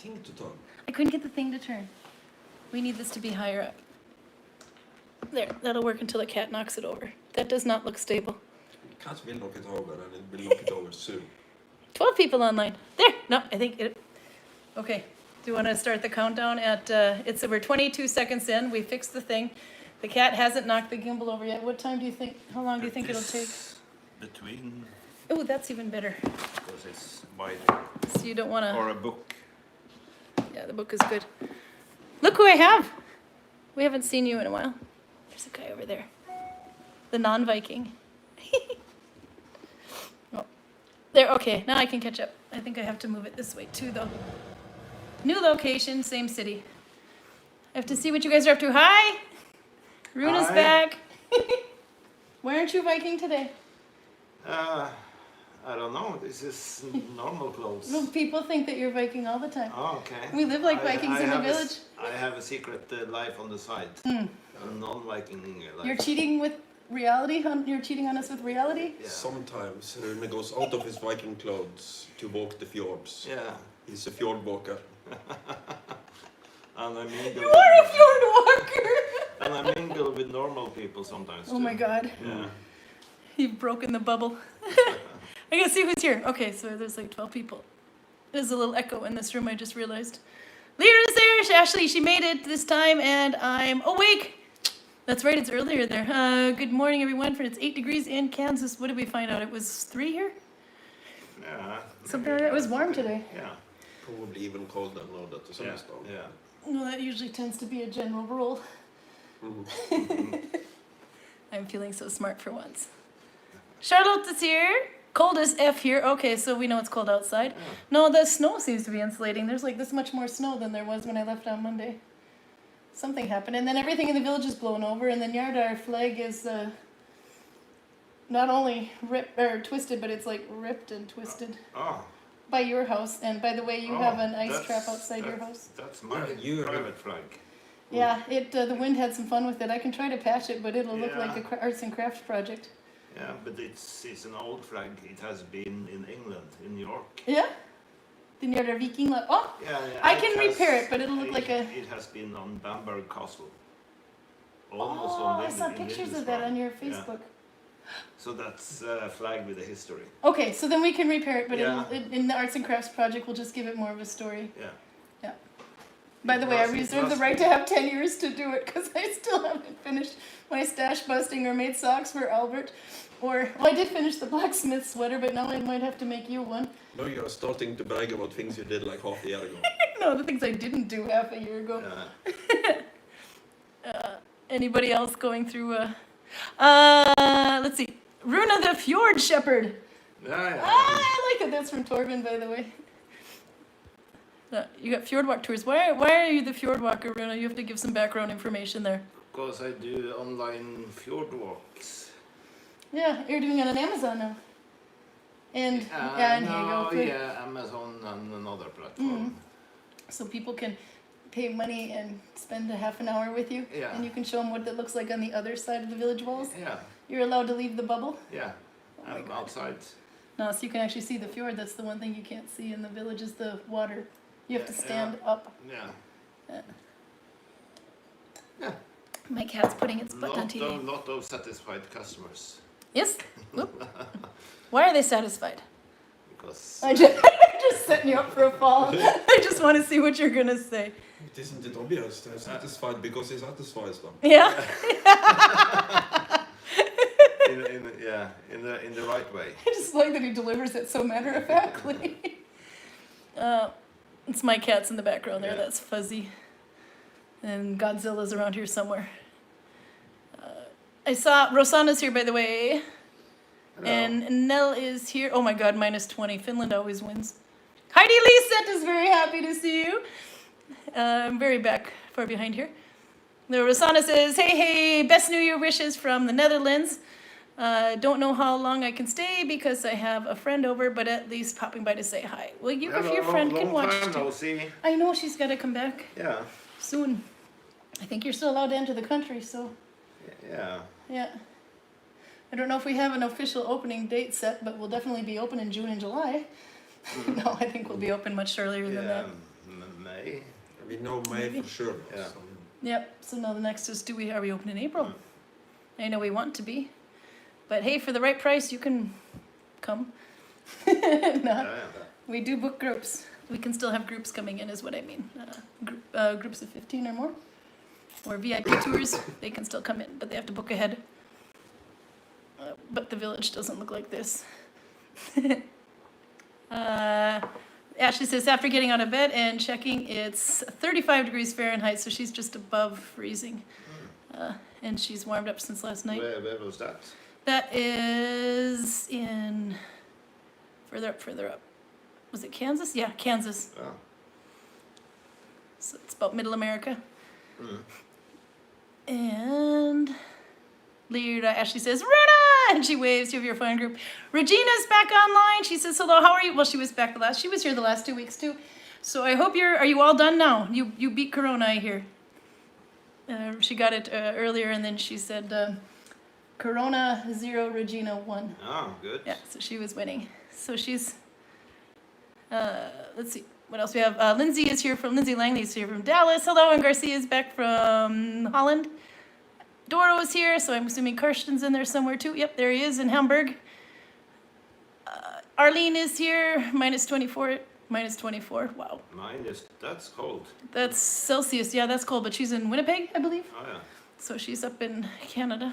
thing to turn. I couldn't get the thing to turn. We need this to be higher up. There, that'll work until the cat knocks it over. That does not look stable. Cat will knock it over, and it will knock it over soon. 12 people online. There! No, I think it... Okay. Do you want to start the countdown at... we're 22 seconds in. We fixed the thing. The cat hasn't knocked the gimbal over yet. What time do you think... How long do you think it'll take? Between... Oh, that's even better. Because it's wide. So you don't want to... Or a book. Yeah, the book is good. Look who I have! We haven't seen you in a while. There's a guy over there. The non-Viking. Oh. There, okay, now I can catch up. I think I have to move it this way too, though. New location, same city. I have to see what you guys are up to. Hi! Runa's back. Why aren't you Viking today? I don't know. This is normal clothes. Well, people think that you're Viking all the time. Oh, okay. We live like Vikings in the village. I have a secret life on the side. A non-Viking life. You're cheating with reality? You're cheating on us with reality? Yeah. Sometimes Rune goes out of his Viking clothes to walk the fjords. Yeah. He's a fjord walker. And I mingle. You are a fjord walker! And I mingle with normal people sometimes. Oh my god. Yeah. You've broken the bubble. I gotta see who's here. Okay, so there's like 12 people. There's a little echo in this room, I just realized. Lyra's there! Ashley, she made it this time, and I'm awake! That's right, it's earlier there. Good morning, everyone. It's 8 degrees in Kansas. What did we find out? It was 3 here? Yeah. Something like that. It was warm today. Yeah. Probably even colder now that the sun is down. Yeah. Well, that usually tends to be a general rule. I'm feeling so smart for once. Charlotte is here. Cold as F here. Okay, so we know it's cold outside. Yeah. No, the snow seems to be insulating. There's like this much more snow than there was when I left on Monday. Something happened, and then everything in the village is blown over, and then Aardal flag is not only ripped or twisted, but it's like ripped and twisted by your house. And by the way, you have an ice trap outside your house. That's my private flag. Yeah, the wind had some fun with it. I can try to patch it, but it'll look like a arts and crafts project. Yeah, but it's an old flag. It has been in England, in New York. Yeah? The Aardal Viking. Oh, yeah, I can repair it, but it'll look like a... It has been on Bamberg Castle. I saw pictures of that on your Facebook. Yeah. So that's a flag with a history. Okay, so then we can repair it, but in the arts and crafts project, we'll just give it more of a story. Yeah. Yeah. By the way, I reserve the right to have 10 years to do it, because I still haven't finished my stash busting or made socks for Albert. Well, I did finish the blacksmith sweater, but now I might have to make you one. Now you're starting to brag about things you did like half a year ago. No, the things I didn't do half a year ago. Yeah. Anybody else going through let's see. Rune the Fjord Shepherd. Yeah. I like it. That's from Torben, by the way. You got fjord walk tours. Why are you the fjord walker, Rune? You have to give some background information there. Because I do online fjord walks. Yeah, you're doing it on Amazon now. And here you go. Yeah, Amazon and another platform. So people can pay money and spend a half an hour with you. Yeah. And you can show them what it looks like on the other side of the village walls. Yeah. You're allowed to leave the bubble. Yeah. I'm outside. No, so you can actually see the fjord. That's the one thing you can't see in the village is the water. You have to stand up. Yeah. Yeah. My cat's putting its butt on TV. Lot of satisfied customers. Yes? Why are they satisfied? Because... I'm just setting you up for a fall. I just want to see what you're going to say. Isn't it obvious? They're satisfied because he satisfies them. Yeah? in the right way. I just like that he delivers it so matter-of-factly. It's my cats in the background there. That's Fuzzy. And Godzilla's around here somewhere. I saw Rosanna's here, by the way. Hello. And Nell is here. Oh my god, -20. Finland always wins. Heidi Lyseth is very happy to see you. I'm very far behind here. The Rosanna says, hey, best New Year wishes from the Netherlands. Don't know how long I can stay because I have a friend over, but at least popping by to say hi. Well, if your friend can watch too. I know she's got to come back. Yeah. Soon. I think you're still allowed to enter the country, so. Yeah. Yeah. I don't know if we have an official opening date set, but we'll definitely be open in June and July. No, I think we'll be open much earlier than that. May. We know May Maybe. for sure. Yeah. So. Yep. So now the next is, are we open in April? I know we want to be, but hey, for the right price, you can come. No, we do book groups. We can still have groups coming in, is what I mean. Groups of 15 or more, or VIP tours. They can still come in, but they have to book ahead. But the village doesn't look like this. Ashley says, after getting out of bed and checking, it's 35 degrees Fahrenheit, so she's just above freezing. And she's warmed up since last night. Where was that? That is in further up. Was it Kansas? Yeah, Kansas. Oh. So it's about middle America. Mm. And Ashley says, Runa! And she waves to your phone group. Regina's back online. She says, hello, how are you? Well, she was here the last 2 weeks too. So I hope are you all done now? You beat Corona, I hear. She got it earlier, and then she said, Corona 0, Regina 1. Oh, good. Yeah, so she was winning. So she's, let's see, what else we have? Lindsay Langley is here from Dallas. Hello, and Garcia is back from Holland. Doro is here, so I'm assuming Karsten's in there somewhere too. Yep, there he is in Hamburg. Arlene is here, minus 24. Wow. That's cold. That's Celsius. Yeah, that's cold, but she's in Winnipeg, I believe. Oh, yeah. So she's up in Canada.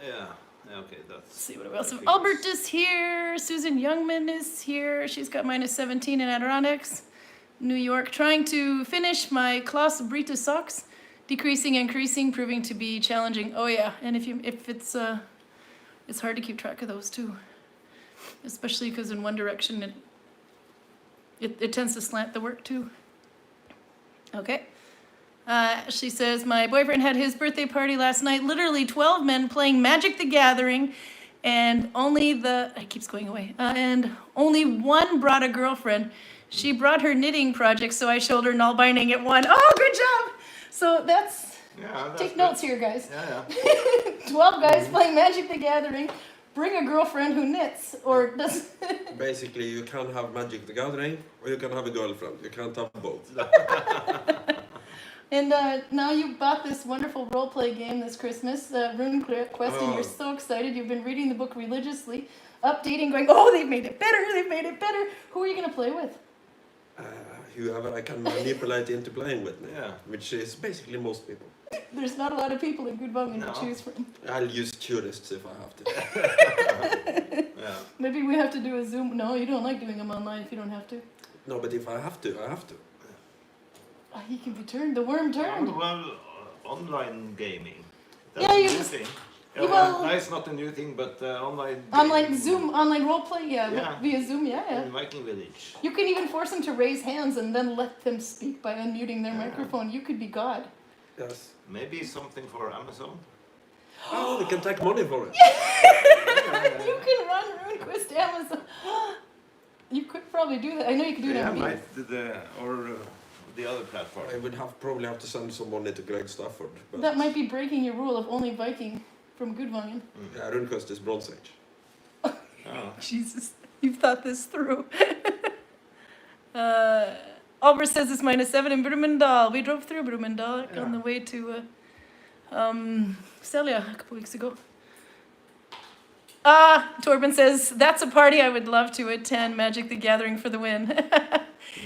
Yeah, okay, that's... Let's see what else. Albert is here. Susan Youngman is here. She's got minus 17 in Adirondacks. New York, trying to finish my Klaus Brita socks. Decreasing, increasing, proving to be challenging. Oh yeah, and if it's hard to keep track of those too, especially because in one direction it tends to slant the work too. Okay. She says, my boyfriend had his birthday party last night. Literally 12 men playing Magic the Gathering, and it keeps going away. And only one brought a girlfriend. She brought her knitting project, so I showed her Nalbinding at 1. Oh, good job! So that's take notes here, guys. Yeah. 12 guys playing Magic the Gathering. Bring a girlfriend who knits or does. Basically, you can have Magic the Gathering, or you can have a girlfriend. You can't have both. And now you bought this wonderful role-play game this Christmas, Rune Quest, and you're so excited. You've been reading the book religiously, updating, going, oh, they've made it better. Who are you going to play with? Whoever I can manipulate into playing with me, Yeah. which is basically most people. There's not a lot of people in Gudvangen to choose from. I'll use tourists if I have to. Yeah. Maybe we have to do a Zoom. No, you don't like doing them online if you don't have to. No, but if I have to, I have to. He can be turned. The worm turned. Well, online gaming. Yeah, That's you a new just- thing. you will- No, it's not a new thing, but online... Online gaming Zoom, online roleplay, Yeah. via Zoom, yeah. In Viking Village. You can even force them to raise hands and then let them speak by unmuting their Yeah. microphone. You could be God. Yes. Maybe something for Amazon? Oh, we can take money for it. You can run RuneQuest Amazon. You could probably do that. I know you could do it on me. The other platform. I would probably have to send some money to Greg Stafford. But That might be breaking your rule of only Viking from Gudvangen. yeah, Runquest is Bronze Age. Oh. Jesus, you've thought this through. Albert says it's -7 in Brumunddal. We drove through Brumunddal on the way to Celia a couple weeks ago. Torben says, that's a party I would love to attend. Magic the Gathering for the win.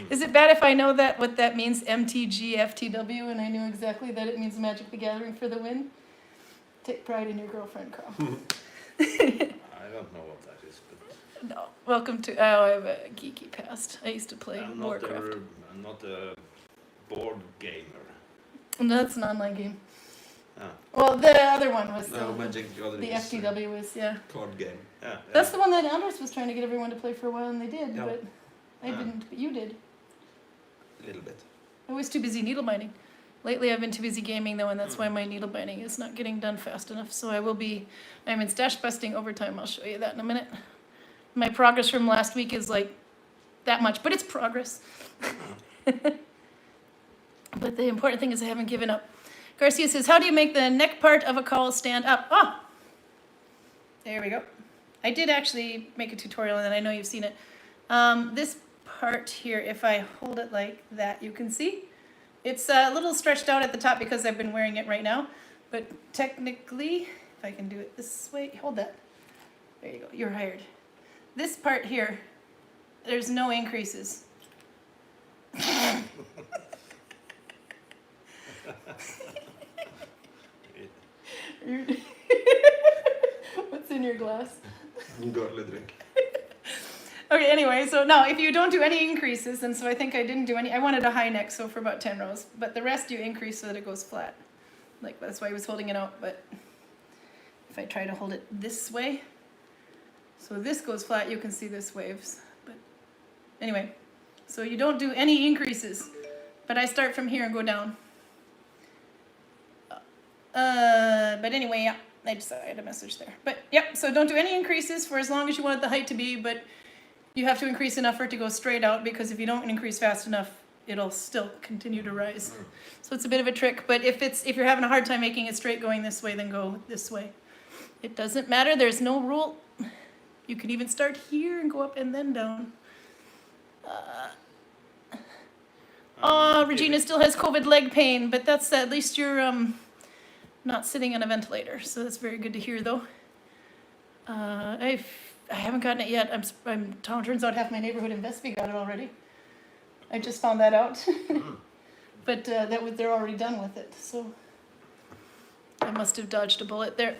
Is it bad if I know what that means, MTGFTW, and I knew exactly that it means Magic the Gathering for the win? Take pride in your girlfriend, Karl. I don't know what that is, but No, welcome to, I have a geeky past. I used to play I'm Warcraft. not a board gamer. No, that's an online game. Ah. Well, the other one was No, Magic the Gathering the is a FTW was, yeah. card game. Yeah, That's the one that Anders was trying to get everyone to play for a while, and they did, Yeah. but I didn't, but you did. A little bit. I was too busy needle binding. Lately I've been too busy gaming though, and that's why my needle binding is not getting done fast enough. So I'm in stash busting overtime. I'll show you that in a minute. My progress from last week is like that much, but it's progress. But the important thing is I haven't given up. Garcia says, how do you make the neck part of a cowl stand up? Oh, there we go. I did actually make a tutorial, and I know you've seen it. This part here, if I hold it like that, you can see. It's a little stretched out at the top because I've been wearing it right now. But technically, if I can do it this way, hold that. There you go, you're hired. This part here, there's no increases. What's in your glass? Godly drink. Okay, anyway, so now if you don't do any increases, and so I think I didn't do any, I wanted a high neck, so for about 10 rows, but the rest you increase so that it goes flat. Like, that's why I was holding it out, but if I try to hold it this way, so this goes flat, you can see this waves. But anyway, so you don't do any increases, but I start from here and go down. But anyway, yeah, I had a message there. But yeah, so don't do any increases for as long as you want the height to be, but you have to increase enough for it to go straight out, because if you don't increase fast enough, it'll still continue to rise. So it's a bit of a trick, but if you're having a hard time making it straight going this way, then go this way. It doesn't matter, there's no rule. You can even start here and go up and then down. Regina still has COVID leg pain, but that's at least you're not sitting on a ventilator, so that's very good to hear though. I haven't gotten it yet. Turns out half my neighborhood in Vestby got it already. I just found that out. But they're already done with it, so I must have dodged a bullet there.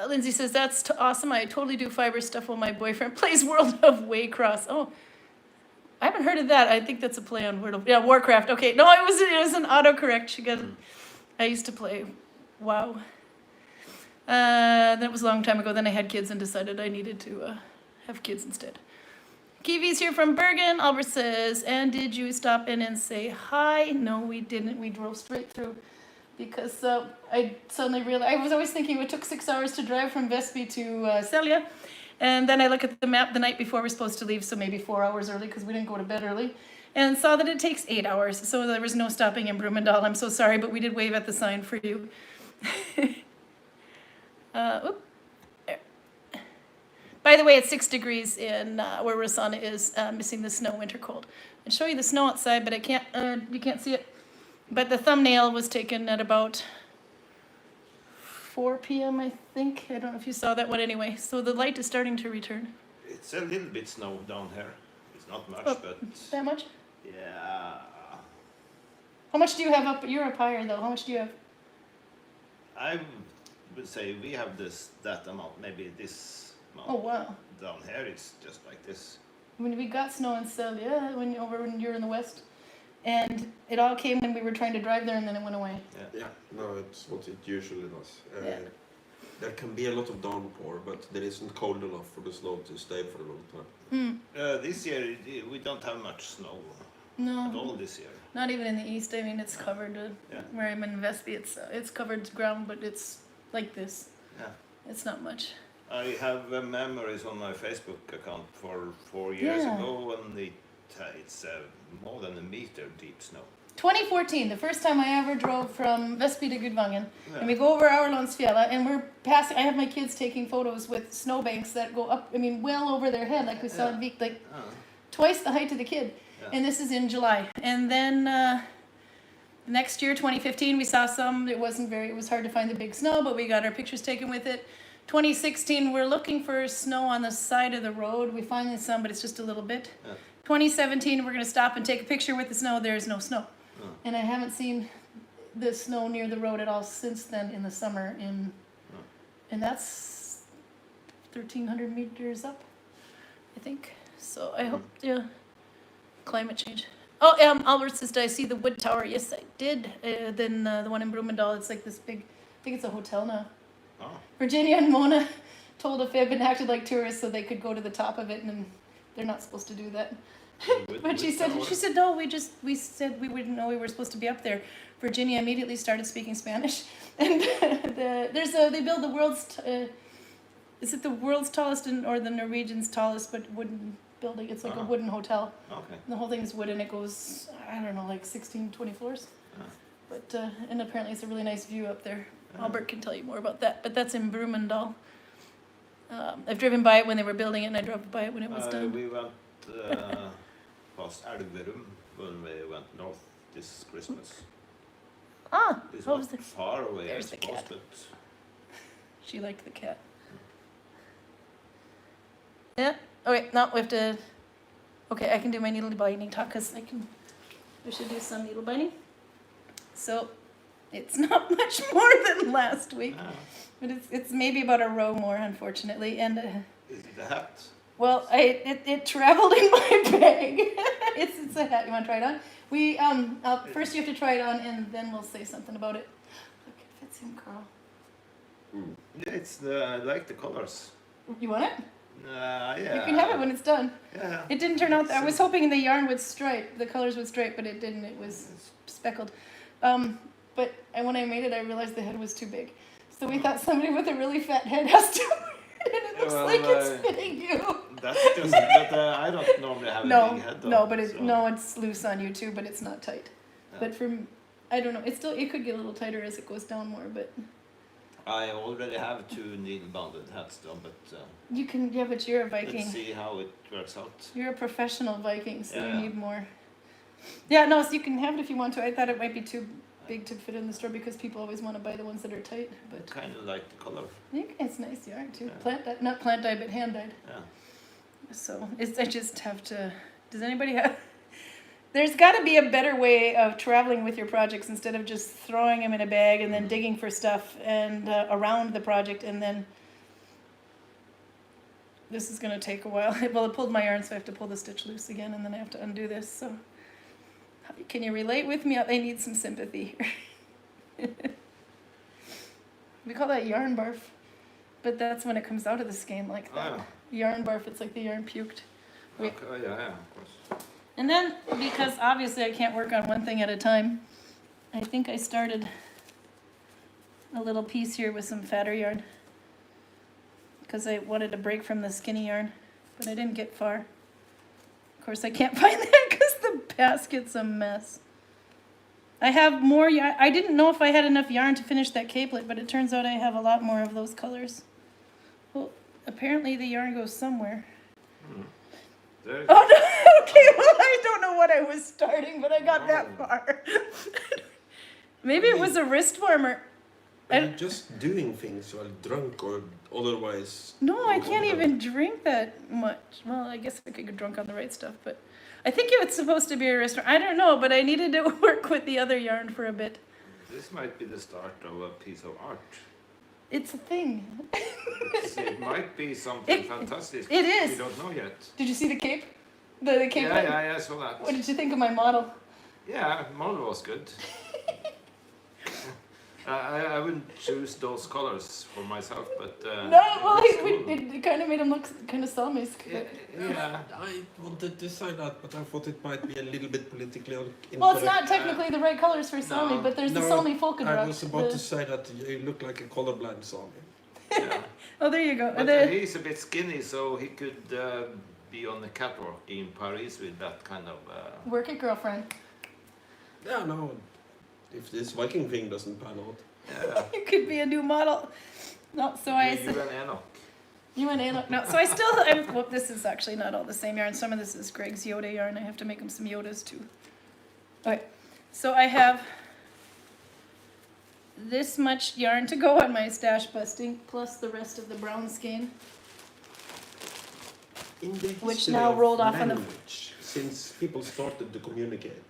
Lindsay says, that's awesome. I totally do fiber stuff while my boyfriend plays World of Waycross. Oh, I haven't heard of that. I think that's a play on World of... Yeah, Warcraft. Okay, no, it was an autocorrect. She got it. I used to play WoW. That was a long time ago. Then I had kids and decided I needed to have kids instead. Kiwi's here from Bergen. Albert says, and did you stop in and say hi? No, we didn't. We drove straight through because I suddenly realized, I was always thinking it took 6 hours to drive from Vestby to Selja. And then I look at the map the night before we're supposed to leave, so maybe 4 hours early because we didn't go to bed early, and saw that it takes 8 hours. So there was no stopping in Brumunddal. I'm so sorry, but we did wave at the sign for you. By the way, it's 6 degrees in where Rosanna is, missing the snow, winter cold. I'll show you the snow outside, but I can't. You can't see it. But the thumbnail was taken at about 4 p.m. I think. I don't know if you saw that one anyway. So the light is starting to return. It's a little bit snow down here. It's not much, Oh, but that much? yeah. How much do you have up? You're up higher though. How much do you have? I would say we have that amount, maybe this amount. Oh wow. Down here it's just like this. When we got snow in Selja, when you're in the west, and it all came when we were trying to drive there, and then it went away. Yeah, no, it's what it usually does. Yeah. There can be a lot of downpour, but it isn't cold enough for the snow to stay for a long time. This year we don't have much snow at No, all this year. not even in the east. I mean, it's covered. Yeah. Where I'm in Vestby, it's covered ground, but it's like this. Yeah. It's not much. I have memories on my Facebook account for 4 years Yeah. ago, and it's more than a meter deep snow. 2014, the first time I ever drove from Vestby to Gudvangen, Yeah. and we go over Aardalsfjella, and we're passing. I have my kids taking photos with snowbanks that go up. I mean, well over their head, like we saw in Viking, like twice the height of the kid. Yeah. And this is in July. And then next year, 2015, we saw some. It was hard to find the big snow, but we got our pictures taken with it. 2016, we're looking for snow on the side of the road. We finally some, but it's just a little bit. Yeah. 2017, we're going to stop and take a picture with the snow. There's no snow. And I haven't seen the snow near the road at all since then in the summer. And that's 1,300 meters up, I think. So I hope, climate change. Oh, Albert says, did I see the wood tower? Yes, I did. Then the one in Brumunddal, it's like this big, I think it's a hotel now. Oh. Virginia and Mona told a fib and acted like tourists so they could go to the top of it, and they're not supposed to do that. But she said no, we said we wouldn't know we were supposed to be up there. Virginia immediately started speaking Spanish, and they build the world's is it the world's tallest or the Norwegian's tallest but wooden building. It's like a wooden hotel. Okay. And the whole thing is wood, and it goes, I don't know, like 16, 20 floors. But and apparently it's a really nice view up there. Albert can tell you more about that, but that's in Brumunddal. I've driven by it when they were building it, and I drove by it when it was done. We went past Elverum when we went north this Christmas. Ah, It's what not was the? far away, There's I the suppose, cat. but She liked the cat. Yeah. Okay. No, we have to. Okay, I can do my needle binding talk because I should do some needle binding. So, it's not much more than last week, but it's maybe about a row more, unfortunately. And is it a hat? well, it traveled in my bag. It's a hat. You want to try it on? We first you have to try it on, and then we'll say something about it. Look, it fits him, Karl. Yeah, it's I like the colors. You want it? Yeah. You can have it when it's done. Yeah. It didn't turn out. I was hoping the yarn would stripe, the colors would stripe, but it didn't. It was speckled. But when I made it, I realized the head was too big. So we thought somebody with a really fat head has to wear it, and it looks like it's fitting you. That's just, but I don't normally have a big head though. No, but so. it's loose on you too, but it's not tight. Yeah. But I don't know. It could get a little tighter as it goes down more, but I already have 2 needle-bounded hats though, but you can. Yeah, but you're a Viking. let's see how it works out. You're a professional Viking, so you Yeah. need more. Yeah, no, so you can have it if you want to. I thought it might be too big to fit in the store because people always want to buy the ones that are tight. But Kind of like the color. I think it's nice yarn too. Yeah. Not plant dyed, but hand dyed. Yeah. So I just have to. Does anybody have? There's got to be a better way of traveling with your projects instead of just throwing them in a bag and then digging for stuff and around the project and then. This is going to take a while. Well, I pulled my yarn, so I have to pull the stitch loose again, and then I have to undo this. So, can you relate with me? I need some sympathy here. We call that yarn barf, but that's when it comes out of the skein like that. Oh, Yarn barf. It's like the yarn puked. yeah. Okay, yeah, of course. And then, because obviously I can't work on one thing at a time, I think I started a little piece here with some fatter yarn. Because I wanted to break from the skinny yarn, but I didn't get far. Of course, I can't find that because the basket's a mess. I have more yarn. I didn't know if I had enough yarn to finish that capelet, but it turns out I have a lot more of those colors. Well, apparently the yarn goes somewhere. There. Oh, no. Okay, well, I don't know what I was starting, but I got that far. Maybe it was a wrist warmer. Are you just doing things while drunk or otherwise? No, I can't even drink that much. Well, I guess I could get drunk on the right stuff, but I think it's supposed to be a restaurant. I don't know, but I needed to work with the other yarn for a bit. This might be the start of a piece of art. It's a thing. It might be something fantastic. It is. We don't know yet. Did you see the cape? The cape? Yeah, I saw that. What did you think of my model? Yeah, model was good. I wouldn't choose those colors for myself, but No, well, it looks cool. it kind of made him look kind of Samisk. Yeah. I wanted to say that, but I thought it might be a little bit politically incorrect. Well, it's not technically the right colors for Sami, No. but there's the No, Sami polka I dot. was about to say that you look like a colorblind Sami. Yeah. Oh, there you go. But he's a bit skinny, so he could be on the catwalk in Paris with that kind of. Work it, girlfriend. Yeah, no. If this Viking thing doesn't pan out. Yeah. You could be a new model. No, so I. You and Enoch. You and Anna. No, so I still. Well, this is actually not all the same yarn. Some of this is Greg's Yoda yarn. I have to make him some Yodas too. Okay, so I have this much yarn to go on my stash busting, plus the rest of the brown skein. In the Which history now of rolled off on the- language, since people started to communicate,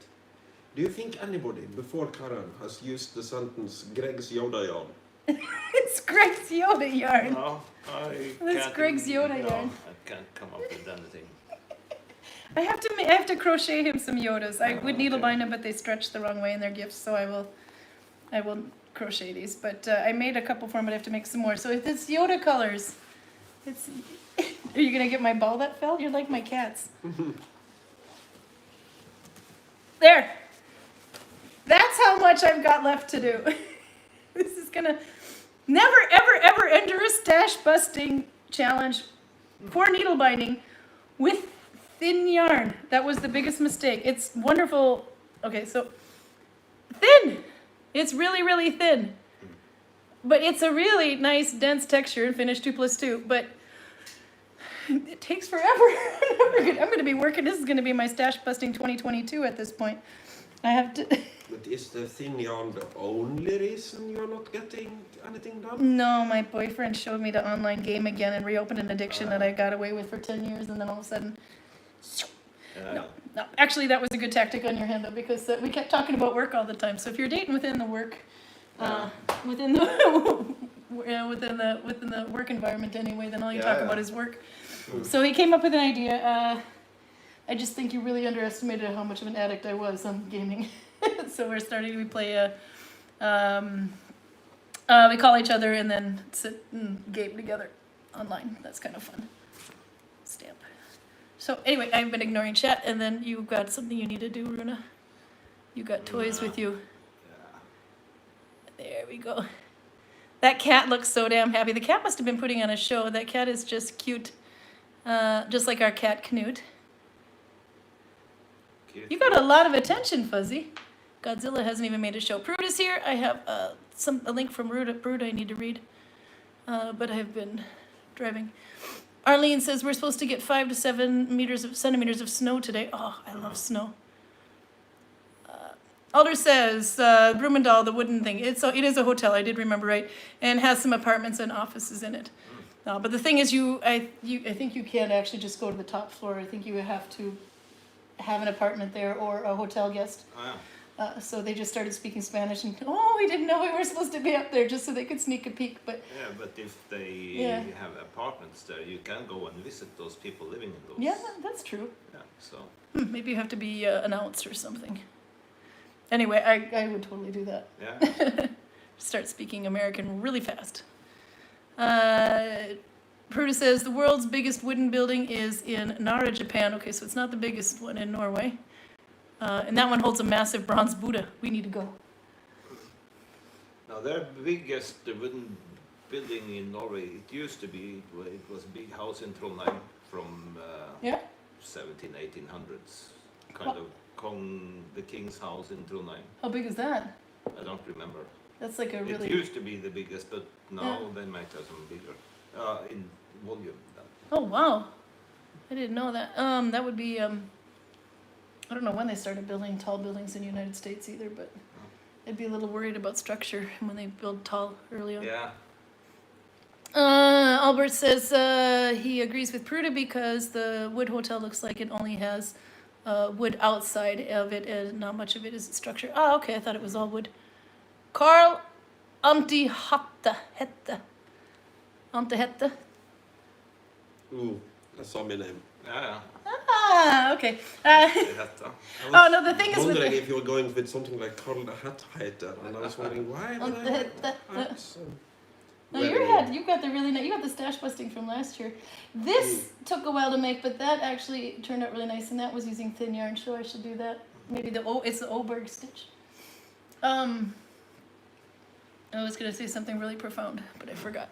do you think anybody before Karin has used the sentence Greg's Yoda yarn? It's Greg's Yoda yarn. No, I That's can't. Greg's Yoda no, yarn. I can't come up with anything. I have to crochet him some Yodas. I would needle Okay. bind them, but they stretch the wrong way in their gifts, so I will crochet these. But I made a couple for him, but I have to make some more. So it's Yoda colors. It's. Are you gonna get my ball that fell? You're like my cats. There. That's how much I've got left to do. This is gonna never, ever, ever enter a stash busting challenge for needle binding with thin yarn. That was the biggest mistake. It's wonderful. Okay, so thin. It's really, really thin. But it's a really nice, dense texture in finish 2+2. But It takes forever. I'm going to be working. This is going to be my stash busting 2022 at this point. I have to. But is the thin yarn the only reason you're not getting anything done? No, my boyfriend showed me the online game again and reopened an addiction that I got away with for 10 years, and then all of a sudden. No, actually, that was a good tactic on your hand though, because we kept talking about work all the time. So if you're dating within the work, within the work environment anyway, then all you talk about is work. So he came up with an idea. I just think you really underestimated how much of an addict I was on gaming. So we're starting. We play we call each other and then sit and game together online. That's kind of fun. Stamp. So anyway, I've been ignoring chat, and then you've got something you need to do, Rune. You got toys with you. There we go. That cat looks so damn happy. The cat must have been putting on a show. That cat is just cute, just like our cat Knut. Cute. You got a lot of attention, Fuzzy. Godzilla hasn't even made a show. Prude is here. I have a link from Prude I need to read, but I've been driving. Arlene says we're supposed to get 5 to 7 centimeters of snow today. Oh, I love snow. Alder says Brumunddal, the wooden thing. It is a hotel. I did remember right, and has some apartments and offices in it. But the thing is, I think you can't actually just go to the top floor. I think you have to have an apartment there or a hotel guest. So they just started speaking Spanish, and we didn't know we were supposed to be up there just so they could sneak a peek. But but if they have apartments there, you can go and visit those people living in those. yeah, that's true. Yeah, so. Maybe you have to be announced or something. Anyway, I would totally do that. Yeah. Start speaking American really fast. Pruda says the world's biggest wooden building is in Nara, Japan. Okay, so it's not the biggest one in Norway. And that one holds a massive bronze Buddha. We need to go. Now their biggest wooden building in Norway, it used to be, it was a big house in Trondheim from 17, 1800s. Kind of the king's house in Trondheim. How big is that? I don't remember. That's like a really... It used to be the biggest, but now they might have some bigger in volume. Oh, wow. I didn't know that. That would be... I don't know when they started building tall buildings in the United States either, but I'd be a little worried about structure when they build tall early on. Yeah. Albert says he agrees with Pruda because the wood hotel looks like it only has wood outside of it and not much of it is structure. Oh, okay, I thought it was all wood. Karl Hette. Ooh, I saw my name. Yeah. Ah, okay. No, the thing is with wondering if you were going with something like Karl the Hat Hater, and I was wondering why. No, your head, you've got the really nice, you got the stash busting from last year. This took a while to make, but that actually turned out really nice, and that was using thin yarn, so I should do that. Maybe it's the Oberg stitch. I was going to say something really profound, but I forgot.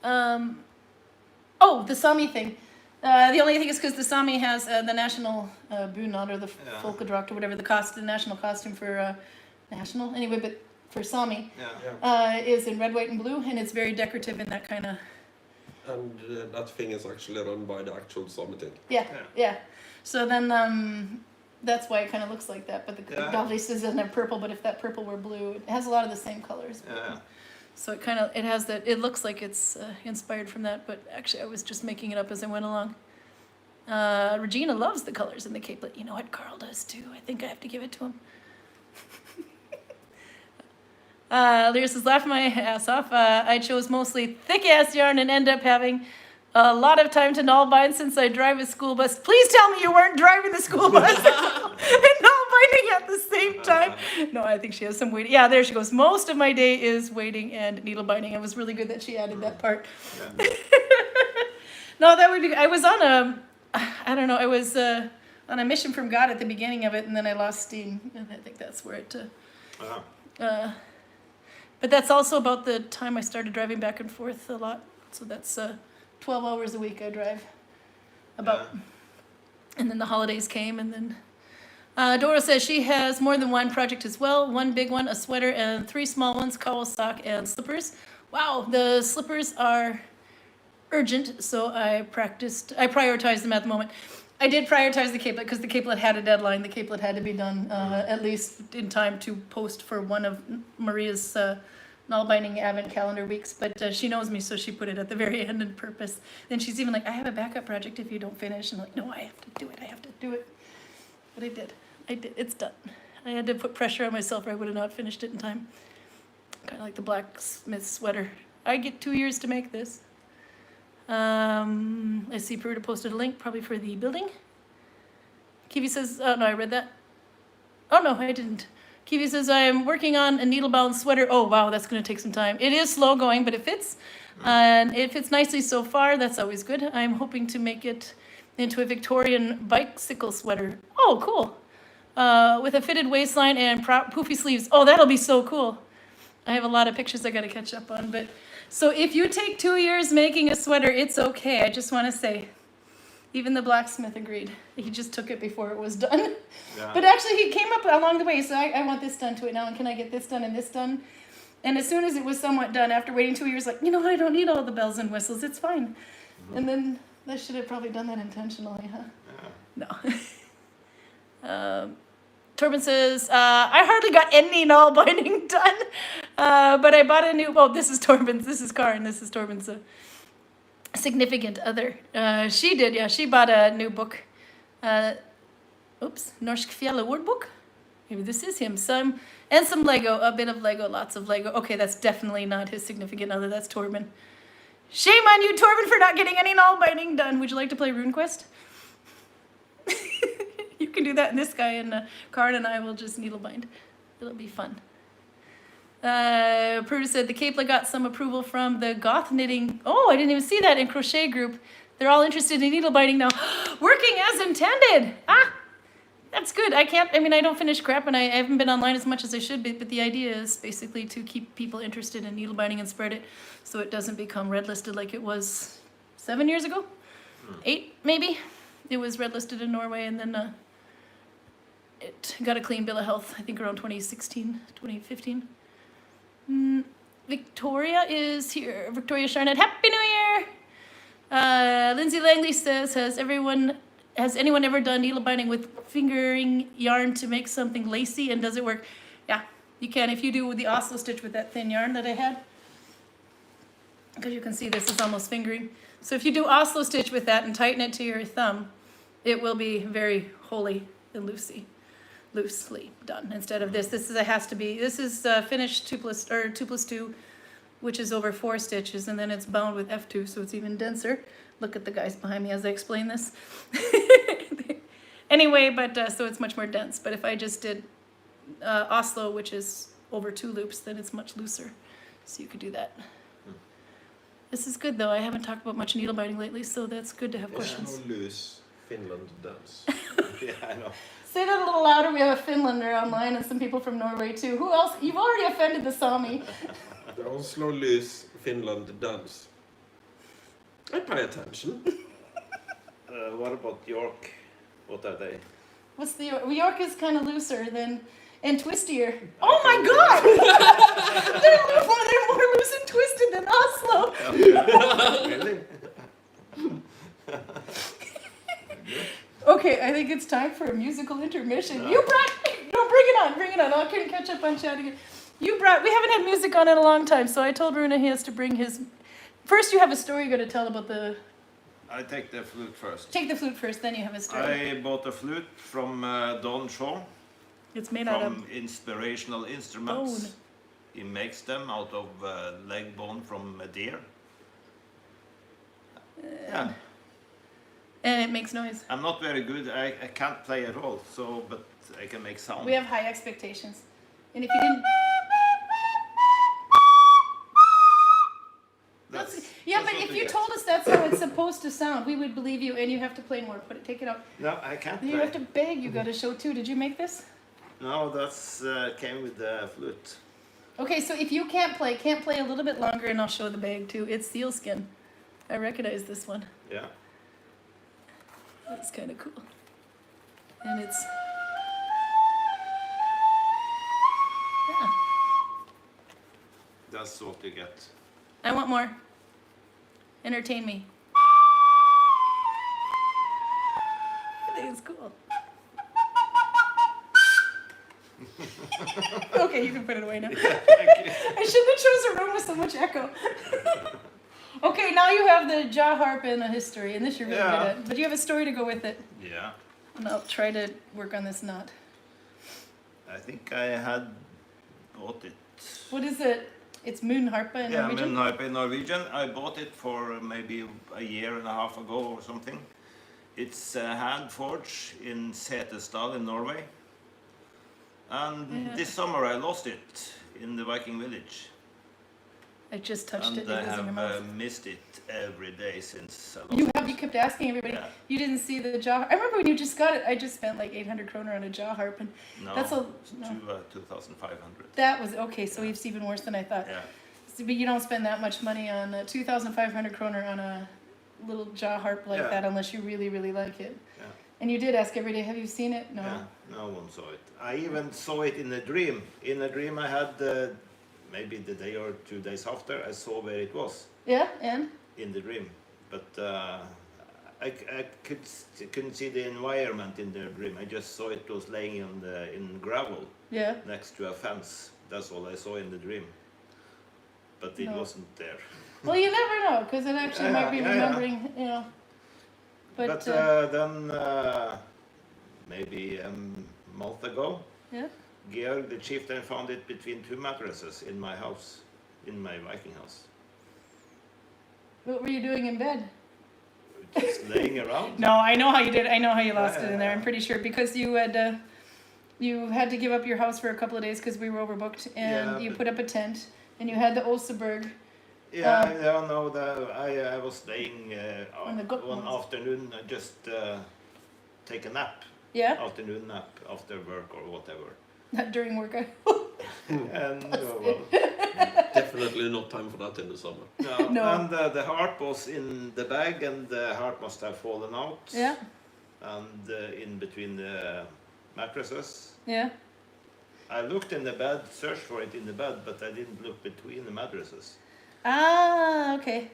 The Sami thing. The only thing is because the Sami has the national bunad, or the folkedrakt, or whatever, the national costume for anyway, but for Sami is in red, white, and blue, and it's very decorative in that kind of... And that thing is actually run by the actual Sami thing. Yeah. So then that's why it kind of looks like that, but the Gavlis doesn't have purple, but if that purple were blue, it has a lot of the same colors. So it has that, it looks like it's inspired from that, but actually I was just making it up as I went along. Regina loves the colors in the capelet. You know what, Karl does too. I think I have to give it to him. Lyra says, laughing my ass off. I chose mostly thick-ass yarn and end up having a lot of time to Nalbind since I drive a school bus. Please tell me you weren't driving the school bus and Nalbinding at the same time. No, I think she has some waiting. Yeah, there she goes. Most of my day is waiting and needle binding. It was really good that she added that part. No, that would be, I was on I was on a mission from God at the beginning of it, and then I lost steam, and I think that's where it... But that's also about the time I started driving back and forth a lot. So that's 12 hours a week I drive. And then the holidays came, and then... Dora says she has more than one project as well. One big one, a sweater, and 3 small ones, cowl, sock, and slippers. Wow, the slippers are urgent, so I prioritized them at the moment. I did prioritize the capelet because the capelet had a deadline. The capelet had to be done at least in time to post for one of Maria's Nalbinding Advent calendar weeks, but she knows me, so she put it at the very end on purpose. Then she's even like, I have a backup project if you don't finish. And I'm like, no, I have to do it. But I did. It's done. I had to put pressure on myself or I would have not finished it in time. Kind of like the blacksmith sweater. I get 2 years to make this. I see Peruta posted a link, probably for the building. Kiwi says, oh no, I read that. Oh no, I didn't. Kiwi says, I am working on a needle-bound sweater. Oh wow, that's going to take some time. It is slow going, but it fits. And it fits nicely so far. That's always good. I'm hoping to make it into a Victorian bicycle sweater. Oh, cool. With a fitted waistline and poofy sleeves. Oh, that'll be so cool. I have a lot of pictures I got to catch up on, but so if you take 2 years making a sweater, it's okay. I just want to say, even the blacksmith agreed. He just took it before it was done. Yeah. But actually, he came up along the way. So I want this done to it now, and can I get this done and this done? And as soon as it was somewhat done, after waiting 2 years, like, you know what? I don't need all the bells and whistles. It's fine. Mm-hmm. And then I should have probably done that intentionally, huh? Yeah. No. Torben says, I hardly got any Nalbinding done, but I bought a new, oh, this is Torben's, this is Karin, this is Torben's significant other. She did, yeah, she bought a new book. Norsk Fjella Word Book. Maybe this is him. And some Lego, a bit of Lego, lots of Lego. Okay, that's definitely not his significant other, that's Torben. Shame on you, Torben, for not getting any Nalbinding done. Would you like to play RuneQuest? You can do that, and this guy and Karl and I will just needlebind. It'll be fun. Peruta said the capelet got some approval from the goth knitting. Oh, I didn't even see that in crochet group. They're all interested in needlebinding now. Working as intended. That's good. I don't finish crap, and I haven't been online as much as I should be, but the idea is basically to keep people interested in needlebinding and spread it so it doesn't become red listed like it was 7 years ago. 8, maybe. It was red listed in Norway, and then it got a clean bill of health, I think around 2016, 2015. Victoria is here. Victoria Sharnett, Happy New Year! Lindsay Langley says, has anyone ever done needlebinding with fingering yarn to make something lacy, and does it work? Yeah, you can if you do the Oslo stitch with that thin yarn that I had. Because you can see this is almost fingering. So if you do Oslo stitch with that and tighten it to your thumb, it will be very holy and loosely done. Instead of this is finished 2+2, which is over 4 stitches, and then it's bound with F2, so it's even denser. Look at the guys behind me as I explain this. Anyway, but so it's much more dense. But if I just did Oslo, which is over 2 loops, then it's much looser. So you could do that. This is good, though. I haven't talked about much needlebinding lately, so that's good to have questions. How loose Finland does. Yeah, I know. Say that a little louder. We have a Finlander online and some people from Norway, too. Who else? You've already offended the Sami. The Oslo loose Finland does. I pay attention. What about York? What are they? What's the York? York is kind of looser and twistier. Oh my God! they're more loose and twisted than Oslo. Really? Okay, I think it's time for a musical intermission. No, bring it on. I couldn't catch up on chatting. We haven't had music on in a long time, so I told Rune he has to bring his. First, you have a story you're going to tell about the. I take the flute first. Take the flute first, then you have a story. I bought a flute from Don Shaw. It's made out of Inspirational Instruments. Bone. He makes them out of leg bone from a deer. Yeah. And it makes noise. I'm not very good. I can't play at all. But I can make sound. We have high expectations, and if you didn't. But if you told us that's how it's supposed to sound, we would believe you, and you have to play more. Take it out. No, I can't You play. have to beg. You got to show too. Did you make this? No, that's came with the flute. Okay, so if you can't play a little bit longer, and I'll show the bag too. It's sealskin. I recognize this one. Yeah. That's kind of cool. And it's. Yeah. That's what you get. I want more. Entertain me. I think it's cool. Okay, you can put it away now. I shouldn't have chosen a room with so much echo. Okay, now you have the jaw harp and a history, and this you're really good at. But you have a story to go with it. Yeah. And I'll try to work on this knot. I think I had bought it. What is it? It's munnharpe in Norwegian? Yeah, munnharpe in Norwegian. I bought it for maybe a year and a half ago or something. It's hand forged in Setesdal in Norway. And this summer I lost it in the Viking village. I just touched And it. I It was in your mouth. have missed it every day since I lost You it. have. You kept asking everybody. Yeah. You didn't see the jaw. I remember when you just got it. I just spent like 800 kroner on a jaw harp, and No, that's a it's no. 2,500. That was okay. So it's even worse than I thought. Yeah. So, but you don't spend that much money on 2,500 kroner on a little jaw harp like that unless you really, really like it. Yeah. And you did ask every day, have you seen it? No. Yeah, no one saw it. I even saw it in a dream. In a dream I had, maybe the day or 2 days after, I saw where it was Yeah, and? in the dream. But I couldn't see the environment in the dream. I just saw it was laying in gravel Yeah. next to a fence. That's all I saw in the dream. But it wasn't there. Well, you never know, because it actually might be remembering, you know. But then, maybe a month ago, Georg, the chieftain, found it between 2 mattresses in my house, in my Viking house. What were you doing in bed? Just laying around. No, I know how you did. I know how you lost it in there. I'm pretty sure because you had to give up your house for a couple of days because we were overbooked, and you put up a tent, and you had the Oseberg. Yeah, I was laying On the one afternoon, I just take a nap. Yeah. Afternoon nap after work or whatever. Not during work. And Definitely not time for that in the summer. No. And the harp was in the bag, and the harp must have fallen out. Yeah. And in between the mattresses. Yeah. I looked in the bed, searched for it in the bed, but I didn't look between the mattresses. Ah, okay.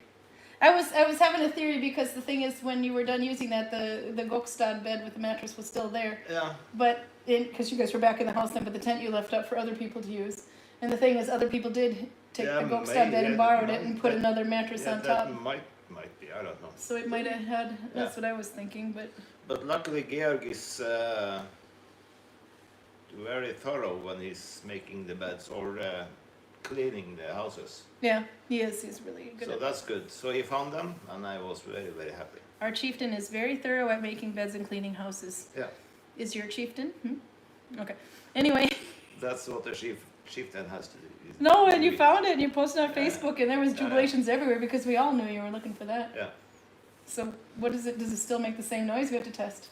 I was having a theory because the thing is, when you were done using that, the Gokstad bed with the mattress was still there. Yeah. But because you guys were back in the house then, but the tent you left up for other people to use. And the thing is, other people did take the Gokstad bed and borrowed it and put another mattress on top. That might be, I don't know. So it might have had. That's what I was thinking, but. But luckily, Georg is very thorough when he's making the beds or cleaning the houses. Yeah, he is. He's really good. So that's good. So he found them, and I was very, very happy. Our chieftain is very thorough at making beds and cleaning houses. Yeah. Is your chieftain? Okay. Anyway. That's what the chieftain has to do. No, and you found it and you posted on Facebook, and there was jubilations everywhere because we all knew you were looking for that. Yeah. So what is it? Does it still make the same noise? We have to test.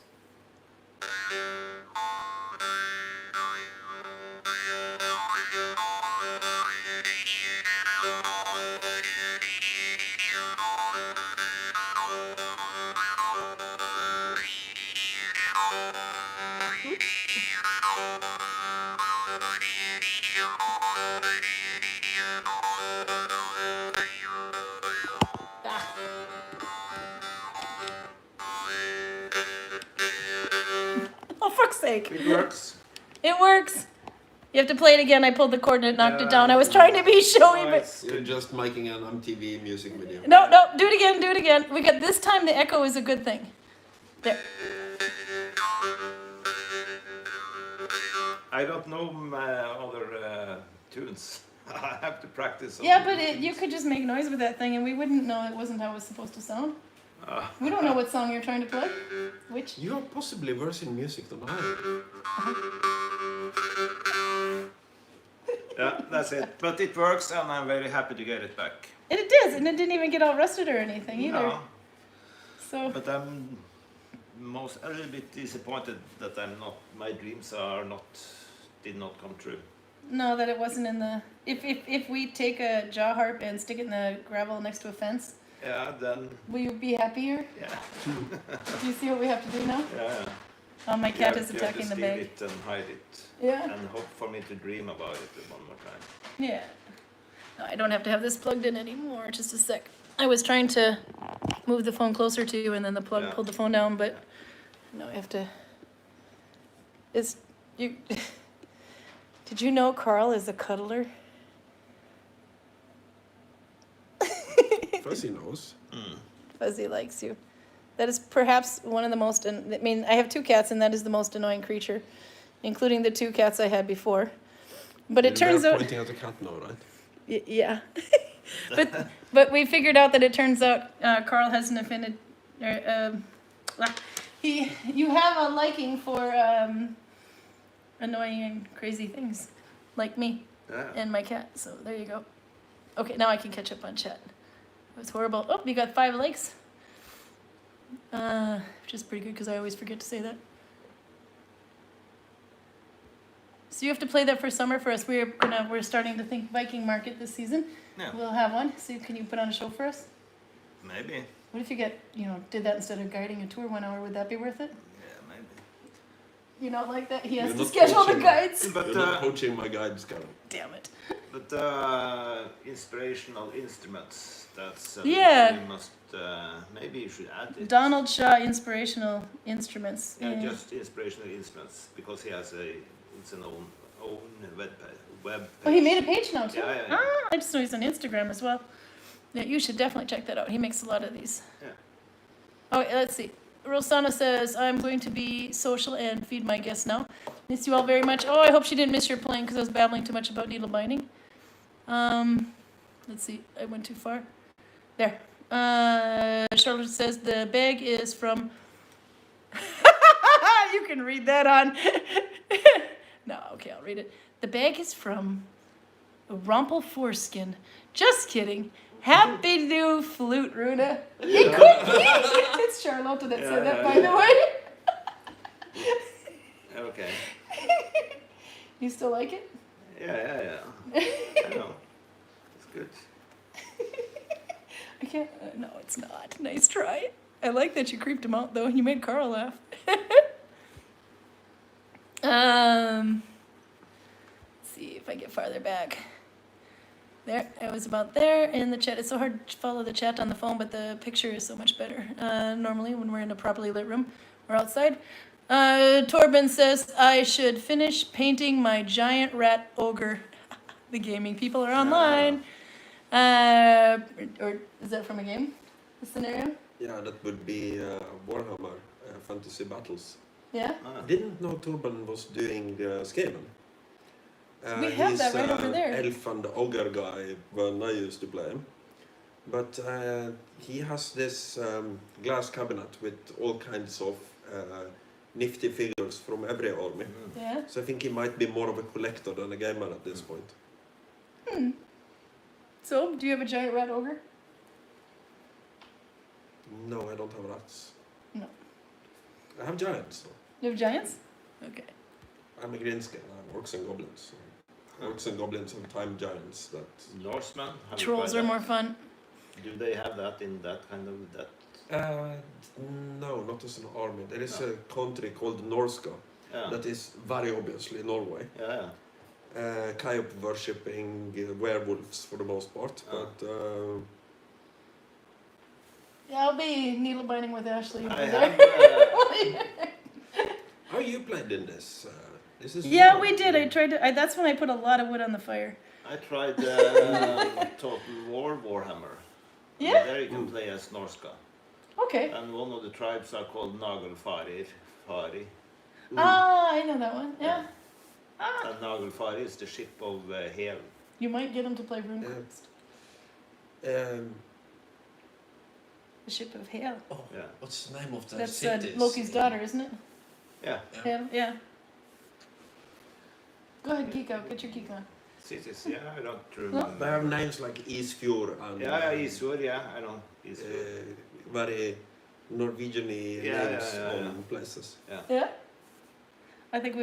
Oh, fuck's sake. It works. It works. You have to play it again. I pulled the cord and it knocked it down. I was trying to be showy, but... You're just making an MTV music video. No, do it again, do it again. We got this time the echo is a good thing. There. I don't know my other tunes. I have to practice. Yeah, but you could just make noise with that thing and we wouldn't know it wasn't how it was supposed to sound. We don't know what song you're trying to play. Which? You are possibly worse in music than I am. Yeah, that's it. But it works, and I'm very happy to get it back. And it does, and it didn't even get all rusted or anything either. No. So. But I'm a little bit disappointed that my dreams did not come true. No, that it wasn't in the. If we take a jaw harp and stick it in the gravel next to a fence. Yeah, then. Will you be happier? Yeah. Do you see what we have to do now? Yeah. Oh, my cat is attacking the bag. bag. It and hide it. Yeah. And hope for me to dream about it one more time. Yeah. No, I don't have to have this plugged in anymore. Just a sec. I was trying to move the phone closer to you and then the plug Yeah. pulled the phone down, but no, I have to. Is you? Did you know Karl is a cuddler? Fuzzy knows. Fuzzy likes you. That is perhaps one of the most. I mean, I have 2 cats, and that is the most annoying creature, including the 2 cats I had before. But it turns out. Pointing at the cat now, right? Yeah. but we figured out that it turns out Karl has an affinity. You have a liking for annoying and crazy things, like me and my cat. So there you go. Okay, now I can catch up on chat. It was horrible. Oh, you got 5 likes. Which is pretty good because I always forget to say that. So you have to play that for summer for us. We're starting to think Viking market this season. Yeah. We'll have one. So can you put on a show for us? Maybe. What if you did that instead of guiding a tour 1 hour? Would that be worth it? Yeah, maybe. You not like that? He has You're to not schedule the coaching. guides. But You're not coaching my guides, Karin. Damn it. But inspirational instruments. That's Yeah. You must maybe you should add it. Donald Shaw inspirational instruments. Yeah, just inspirational instruments because he has it's an own web page. Oh, he made a page now too. Yeah. Ah, I just know he's on Instagram as well. Yeah, you should definitely check that out. He makes a lot of these. Yeah. Okay, let's see. Rosana says, I'm going to be social and feed my guests now. Miss you all very much. Oh, I hope she didn't miss your playing because I was babbling too much about needle binding. Let's see. I went too far. There. Charlotte says the bag is from... You can read that on... No, okay, I'll read it. The bag is from Rumpel Foreskin. Just kidding. Happy new flute, Rune. It's Charlotte that said that, by the way. Okay. You still like it? Yeah. I know. It's good. I can't. No, it's not. Nice try. I like that you creeped him out, though. You made Karl laugh. Let's see if I get farther back. There, I was about there in the chat. It's so hard to follow the chat on the phone, but the picture is so much better. Normally, when we're in a properly lit room or outside. Torben says I should finish painting my giant rat ogre. The gaming people are online. Or is that from a game? The scenario? Yeah, that would be Warhammer Fantasy Battles. Yeah. I didn't know Torben was doing Skaven. We have that right over there. Elf and ogre guy when I used to play him. But he has this glass cabinet with all kinds of nifty figures from every army. Yeah. So I think he might be more of a collector than a gamer at this point. So, do you have a giant rat ogre? No, I don't have rats. No. I have giants. Though. You have giants? Okay. I'm a greenskin. I have orcs and goblins. Orcs and goblins have time giants. That Norseman? Have you Trolls tried are that? more fun. Do they have that in that kind of that? no, not as an army. There is a country called Norska that is very obviously Norway. Yeah. Kind of worshipping werewolves for the most part, but Yeah, I'll be needle binding with Ashley over I there. have. how you played in this? This is Yeah, Norway. we did. I tried to. That's when I put a lot of wood on the fire. I tried Total War Warhammer. Yeah? There you can play as Norska. Okay. And one of the tribes are called Nagelfari. Ah, I know that one. Yeah. And Nagelfari is the ship of Hel. You might get him to play RuneQuest. The ship of Hel. Oh, Yeah. what's the name of the That's cities? Loki's daughter, isn't it? Yeah. Hel. Yeah. Go ahead, geek out. Get your geek on. Cities, yeah, I don't remember. They have names like Isfjord and Isfjord, I know. Isfjord. very Norwegian-y names on places. Yeah. I think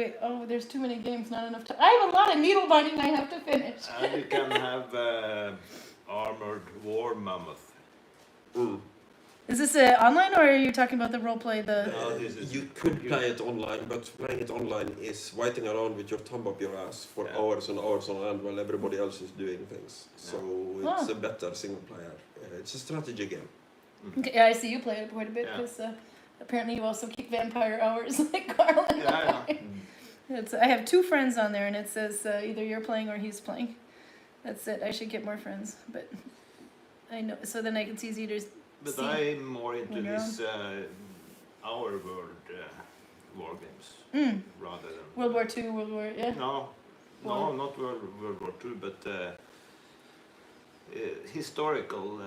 there's too many games, not enough time. I have a lot of needle binding I have to finish. And you can have armored war mammoth. Is this online or are you talking about the role play? You could play it online, but playing it online is waiting around with your thumb up your ass for hours and hours on end while everybody else is doing things. So it's a better single player It's a strategy game. Okay, yeah, I see you play it quite a bit Yeah. because apparently you also keep vampire hours like Karl and Yeah, I. I have 2 friends on there, and it says either you're playing or he's playing. That's it. I should get more friends, but I know. So then I can see easier to But see. I'm more into when you're this our world war games rather than World War II, World War No, War- not World War II, but historical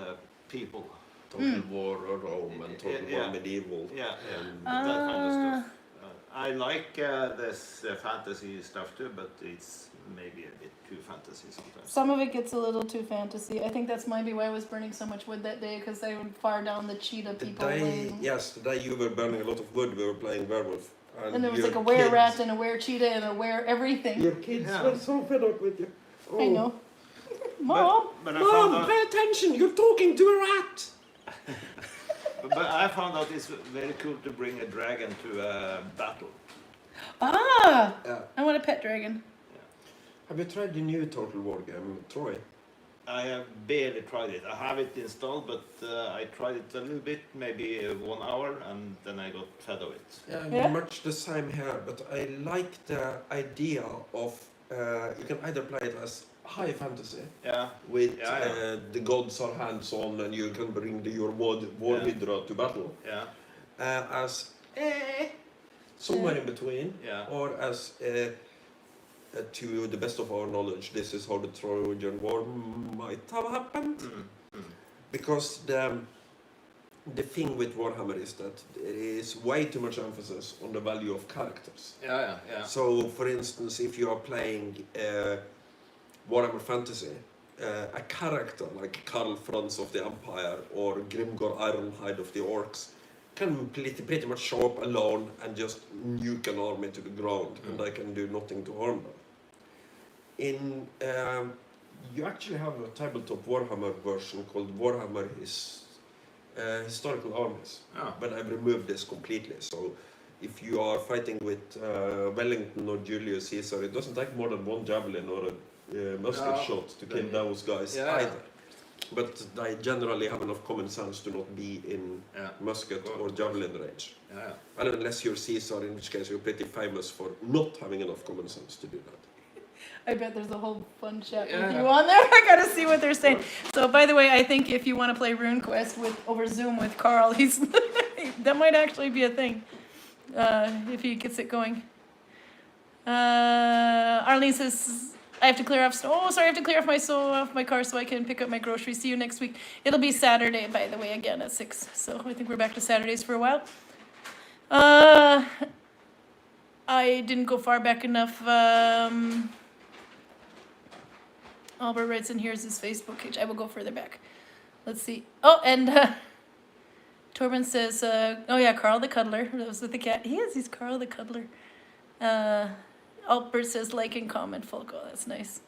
people. Total War or Rome and Total Yeah. War Medieval. Yeah, And that kind of stuff. I like this fantasy stuff too, but it's maybe a bit too fantasy sometimes. Some of it gets a little too fantasy. I think that's maybe why I was burning so much wood that day, because they would far down the cheetah the people day, lane. yes, the day you were burning a lot of wood, we were playing werewolf. And there was your like a were kids- rat and a were cheetah and a were everything. Your kids Yeah. were so fed up with you. I know. Mom! But I found Mom, out, pay attention! You're talking to a rat! but I found out it's very cool to bring a dragon to a battle. Ah! Yeah. I want a pet dragon. Have you tried the new Total War game, Troy? I have barely tried it. I have it installed, but I tried it a little bit, maybe 1 hour, and then I got fed of it. Yeah? Much the same here, but I like the idea of you can either play it as high fantasy Yeah, with Yeah. the gods are hands-on and you can bring your war Yeah. hydra to battle, yeah, as somewhere in between, yeah. or as to the best of our knowledge, this is how the Trojan War might have happened. Because the thing with Warhammer is that there is way too much emphasis on the value of characters. Yeah. So, for instance, if you are playing Warhammer Fantasy, a character like Karl Franz of the Empire or Grimgor Ironhide of the Orcs can pretty much show up alone and just nuke an army to the ground, and they can do nothing to harm them. You actually have a tabletop Warhammer version called Warhammer Historical Armies, Oh. but I've removed this completely. So if you are fighting with Wellington or Julius Caesar, it doesn't take more than one javelin or a musket No. shot to kill those guys Yeah. either. But they generally have enough common sense to not be in musket or javelin range. Yeah. Well, unless you're Caesar, in which case you're pretty famous for not having enough common sense to do that. I bet there's a whole fun chat with Yeah. you on there. I gotta see what they're saying. So, by the way, I think if you want to play RuneQuest over Zoom with Karl, that might actually be a thing if he gets it going. Arlene says, I have to clear off snow. Oh, sorry, I have to clear off my car so I can pick up my groceries. See you next week. It'll be Saturday, by the way, again at 6. So I think we're back to Saturdays for a while. I didn't go far back enough. Albert writes in, here's his Facebook page. I will go further back. Let's see. Oh, and Torben says, oh yeah, Karl the Cuddler. That was with the cat. He's Karl the Cuddler. Albert says, like and comment, folk. Oh, that's nice.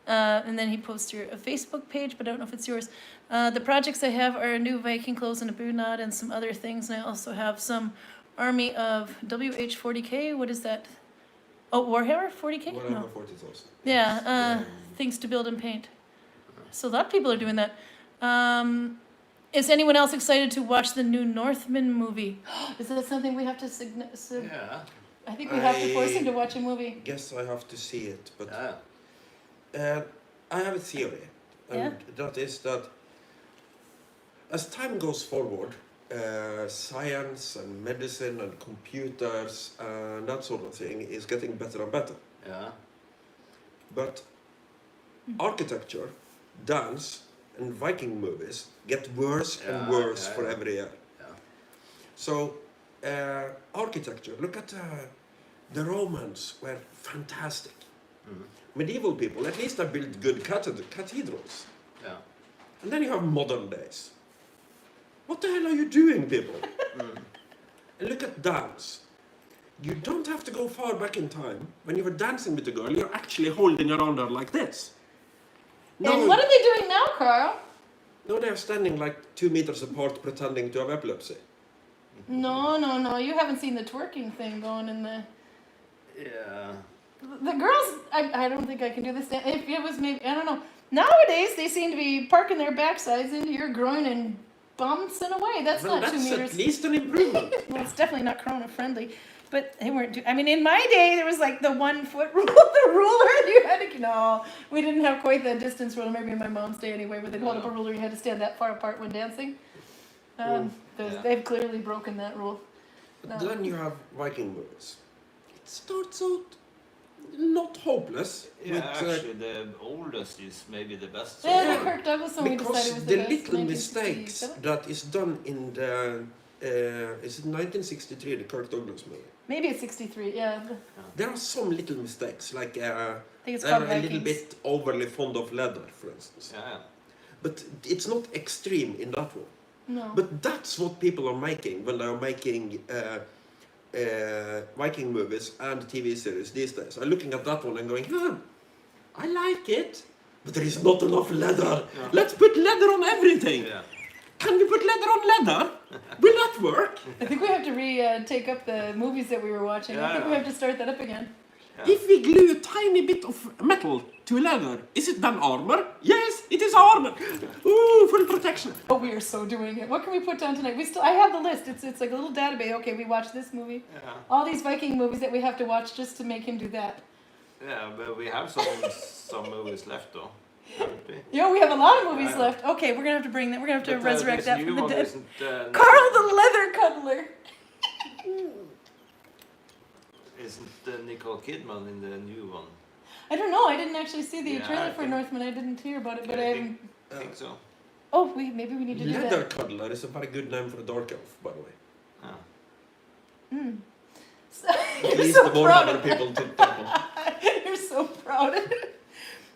And then he posts a Facebook page, but I don't know if it's yours. The projects I have are a new Viking clothes and a bunad and some other things. And I also have some army of WH-40K. What is that? Oh, Warhammer 40K? Warhammer No. 40,000. Yeah, things to build and paint. So a lot of people are doing that. Is anyone else excited to watch the new Northman movie? Is that something we have to Yeah. I think we have to force him to watch a movie. Guess I have to see it, but Yeah. I have a theory, and that is that as time goes forward, science and medicine and computers and that sort of thing is getting better and better. Yeah. But architecture, dance, and Viking movies get worse and worse for every year. Yeah. So, architecture, look at the Romans were fantastic. Medieval people, at least they built good cathedrals. Yeah. And then you have modern days. What the hell are you doing, people? And look at dance. You don't have to go far back in time. When you were dancing with a girl, you're actually holding around her like this. And what are they doing now, Karl? No, they're standing like 2 meters apart pretending to have epilepsy. No. You haven't seen the twerking thing going in the... Yeah. The girls, I don't think I can do this. If it was maybe, I don't know. Nowadays, they seem to be parking their backsides into your groin and bouncing away. That's Well, not 2 that's meters. at least an improvement. Well, it's definitely not corona friendly. But they weren't. I mean, in my day, there was like the 1 foot rule, the ruler. You had to. No, we didn't have quite the distance rule. Maybe in my mom's day anyway, where they'd hold up a ruler. You had to stand that far apart when dancing. They've clearly broken that rule. But then you have Viking movies. It starts out not hopeless. Yeah, with, actually, the oldest is maybe the best. Yeah, Yeah. the Kirk Douglas one we decided because was the the best. little mistakes 1967? that is done in the is it 1963, the Kirk Douglas movie? Maybe it's 63. Yeah, There are some little mistakes, like I think it's they're called a Vikings. little bit overly fond of leather, for instance. Yeah. But it's not extreme in that one. No. But that's what people are making when they are making Viking movies and TV series these days. I'm looking at that one and going, I like it, but there is not enough leather. Yeah. Let's put leather on everything. Yeah. Can we put leather on leather? Will that work? I think we have to take up the movies that we were watching. I think we have to start that up again. Yeah. If we glue a tiny bit of metal to leather, is it then armor? Yes, it is armor. Ooh, full protection. Oh, we are so doing it. What can we put down tonight? I have the list. It's like a little database. Okay, we watched this movie. Yeah. All these Viking movies that we have to watch just to make him do that. Yeah, but we have some movies left though. haven't we? Yeah, we have a lot of movies Yeah. left. Okay, we're gonna have to bring that. We're gonna have to But, resurrect this that new from the one dead. isn't, Karl the leather cuddler. Isn't Nicole Kidman in the new one? I don't know. I didn't actually see the Yeah, trailer I for think- Northman. I didn't hear about it, but I I. think- I think so. Oh, maybe we need to do Leather that. cuddler is a very good name for a dark elf, by the way. Yeah. Mm. At You're least so the proud Warhammer of people took that one. You're so proud.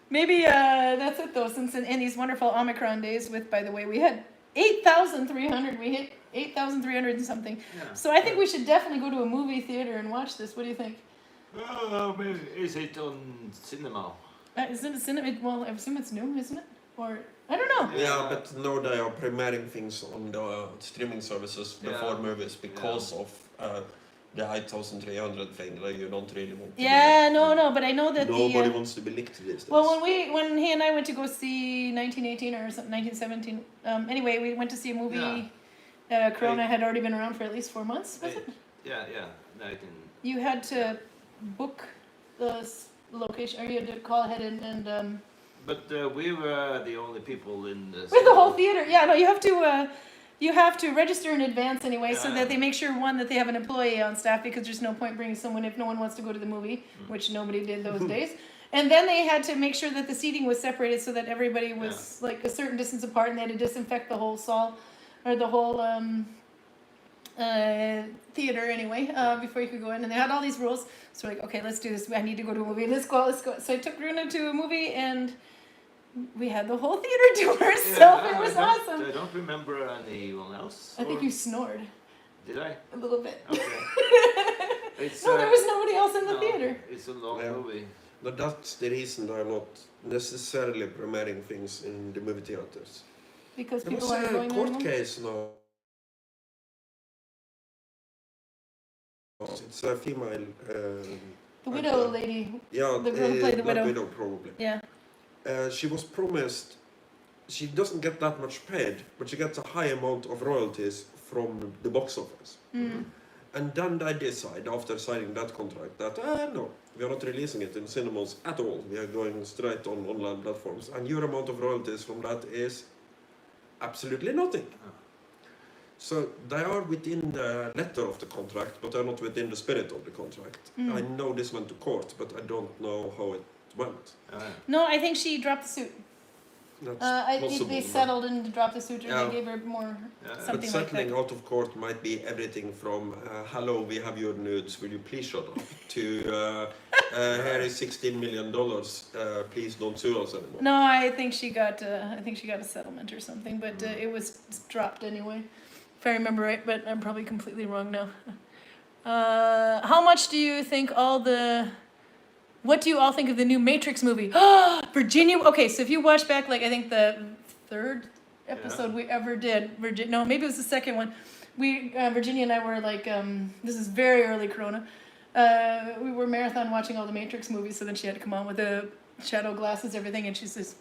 Maybe that's it though. Since in these wonderful Omicron days, with by the way, we had 8,300. We hit 8,300 and something. Yeah. So I think we should definitely go to a movie theater and watch this. What do you think? Maybe is it on cinema? Isn't it cinema? Well, I assume it's new, isn't it? Or I don't know. Yeah, but now they are premiering things on the streaming services before Yeah. movies because of the 8,300 thing that you don't really want to Yeah, no, but I know that Nobody the. wants to be licked these days. Well, when he and I went to go see 1918 or something, 1917. Anyway, we went to see a movie. Corona had already been around for at least 4 months. Was it? Yeah. No, I can. You had to book the location, or you had to call ahead and But we were the only people in the. with the whole theater. Yeah, no, you have to register in advance anyway, so Yeah. that they make sure that they have an employee on staff, because there's no point bringing someone if no one wants to go to the movie, which nobody did those days. And then they had to make sure that the seating was separated so that everybody was like a certain distance apart, and they had to disinfect the whole stall or the whole theater anyway before you could go in. And they had all these rules. So we're like, okay, let's do this. I need to go to a movie. Let's go. So I took Rune to a movie, and we had the whole theater to ourselves. It was awesome. I don't remember anyone else. I think or- you snored Did I? a little bit. Okay. It's, No, there was nobody else in the no, theater. It's a long Yeah. movie. But that's the reason they're not necessarily premiering things in the movie theaters. Because There people was aren't a going there court anymore. case now. It's a female. The widow lady. Yeah, The girl who played the not widow. probably. Yeah. She was promised. She doesn't get that much paid, but she gets a high amount of royalties from the box office. Mm. And then they decide, after signing that contract, that no, we are not releasing it in cinemas at all. We are going straight on online platforms, and your amount of royalties from that is absolutely nothing. So they are within the letter of the contract, but they're not within the spirit of the contract. Mm. I know this went to court, but I don't know how it went. No, I think she dropped the suit. That's They possible. settled and dropped the suit, or Yeah. they gave her more Yeah. But something like settling that. out of court might be everything from hello, we have your nudes, will you please shut up, to here is $16 million, please don't sue us anymore. No, I think she got a settlement or something, but it was dropped anyway, if I remember right. But I'm probably completely wrong now. How much do you think what do you all think of the new Matrix movie? Virginia. Okay, so if you watch back, like I think the third episode we ever did, no, maybe it was the second one. Virginia and I were like, this is very early Corona. We were marathon watching all the Matrix movies, so then she had to come on with the shadow glasses, everything, and she says,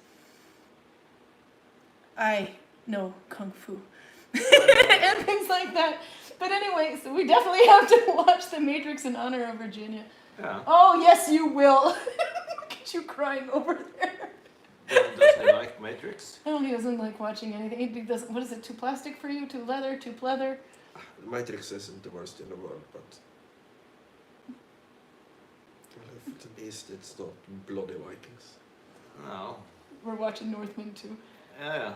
I know kung fu and things like that. But anyway, so we definitely have to watch The Matrix in honor of Virginia. Yeah. Oh yes, you will. Look at you crying over there. Does he like Matrix? Oh, he doesn't like watching anything. He doesn't. What is it? Too plastic for you? Too leather? Too pleather? Matrix isn't the worst in the world, but well, at least it's not bloody Vikings. No. We're watching Northman too. Yeah.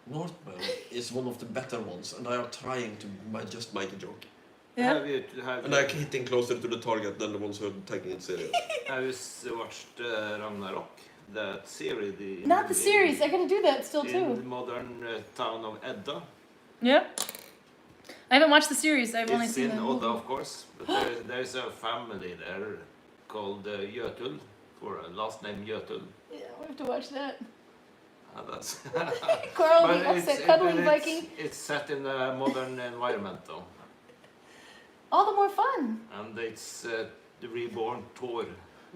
Northman is one of the better ones, and I are trying to just make a joke. Yeah. And I'm hitting closer to the target than the ones who are taking it serious. Have you watched Ragnarok? That series? Not the series. I gotta do that still in too. the modern town of Edda. Yeah. I haven't watched the series. I've only It's seen in the Odda, movie. of course, but there's a family there called Jötull, for a last name Jötull. Yeah, we have to watch that. That's Karl, but the upset cuddling Viking. it's set in a modern environment though, All the more fun. and it's the reborn Thor.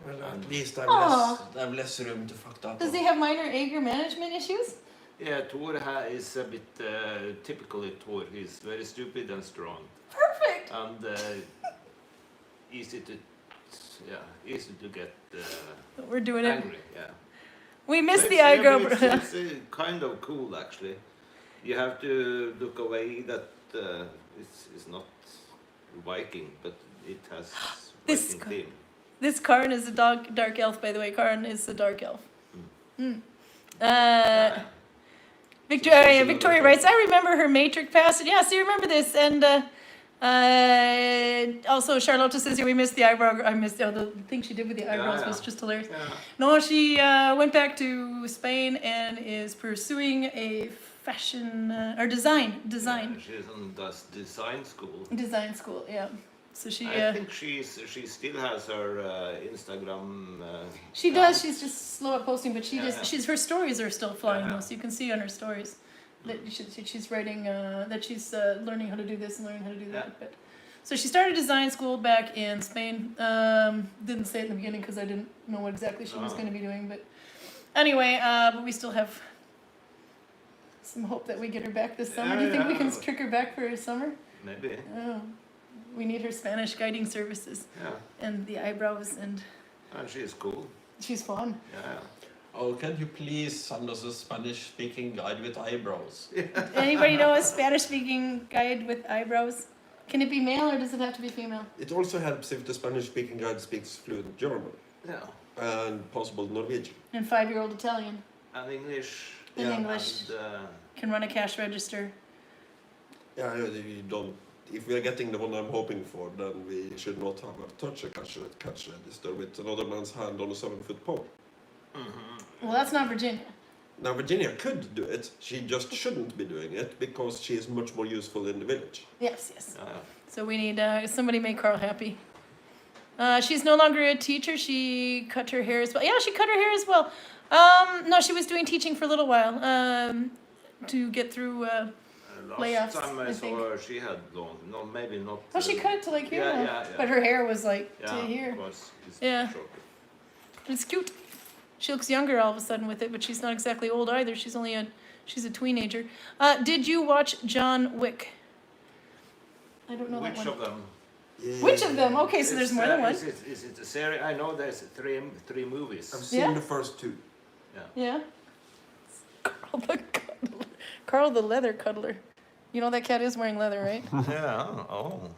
Well, at least I Aw. have less room to fuck that Does up. he have minor anger management issues? Yeah, Thor is a bit typically Thor. He's very stupid and strong, Perfect. and easy to get We're doing it. angry. Yeah. We missed So the it's- eyebrow. but It's kind of cool, actually. You have to look away that it's not Viking, but it has This Viking theme. This Karin is a dark elf, by the way. Karin is a dark elf. Yeah. Victoria writes, I remember her Matrix passage. Yes, you remember this. And also, Charlotte says here we missed the eyebrow. I missed the thing she did with the eyebrows Yeah. was just hilarious. Yeah. No, she went back to Spain and is pursuing a fashion or design Yeah, she's on this design school. Yeah. So she I think she still has her Instagram. she does. She's just slow at posting, but she Yeah, just yeah. her stories are still flying Yeah. though. So you can see on her stories that she's writing that she's learning how to do this and learning how to do that. Yeah. But so she started design school back in Spain. Didn't say it in the beginning because I didn't know what exactly she was Oh. going to be doing. But anyway, but we still have some hope that we get her back this summer. Yeah, Do you think we can yeah. trick her back for summer? Maybe. Oh, we need her Spanish guiding services Yeah. and the eyebrows, and And she's cool. she's fun. Yeah. Oh, can you please send us a Spanish-speaking guide with eyebrows? Anybody know a Spanish-speaking guide with eyebrows? Can it be male or does it have to be female? It also helps if the Spanish-speaking guide speaks fluent German Yeah. and possible Norwegian. And 5-year-old Italian And English. in Yeah. English And, can run a cash register. Yeah, you don't. If we are getting the one I'm hoping for, then we should not have a cash register with another man's hand on a 7-foot pole. Well, that's not Virginia. Now, Virginia could do it. She just shouldn't be doing it because she is much more useful in the village. Yes. yeah. So we need somebody make Karl happy. She's no longer a teacher. She cut her hair as well. Yeah, she cut her hair as well. No, she was doing teaching for a little while to get through. Last Layoffs, time I I saw think. her, she had long. No, maybe not. Oh, she cut it to like here. Yeah, now. yeah. But her hair was like Yeah, to here. of course, it's Yeah. shorter. It's cute. She looks younger all of a sudden with it, but she's not exactly old either. She's a teenager. Did you watch John Wick? I don't know Which that one. of them? Yeah. Which of them? Okay, so there's more than one. Is it a series? I know there's three movies. I've seen Yeah? the first 2. Yeah. Karl the cuddler. Karl the leather cuddler. You know that cat is wearing leather, right? Yeah. Oh.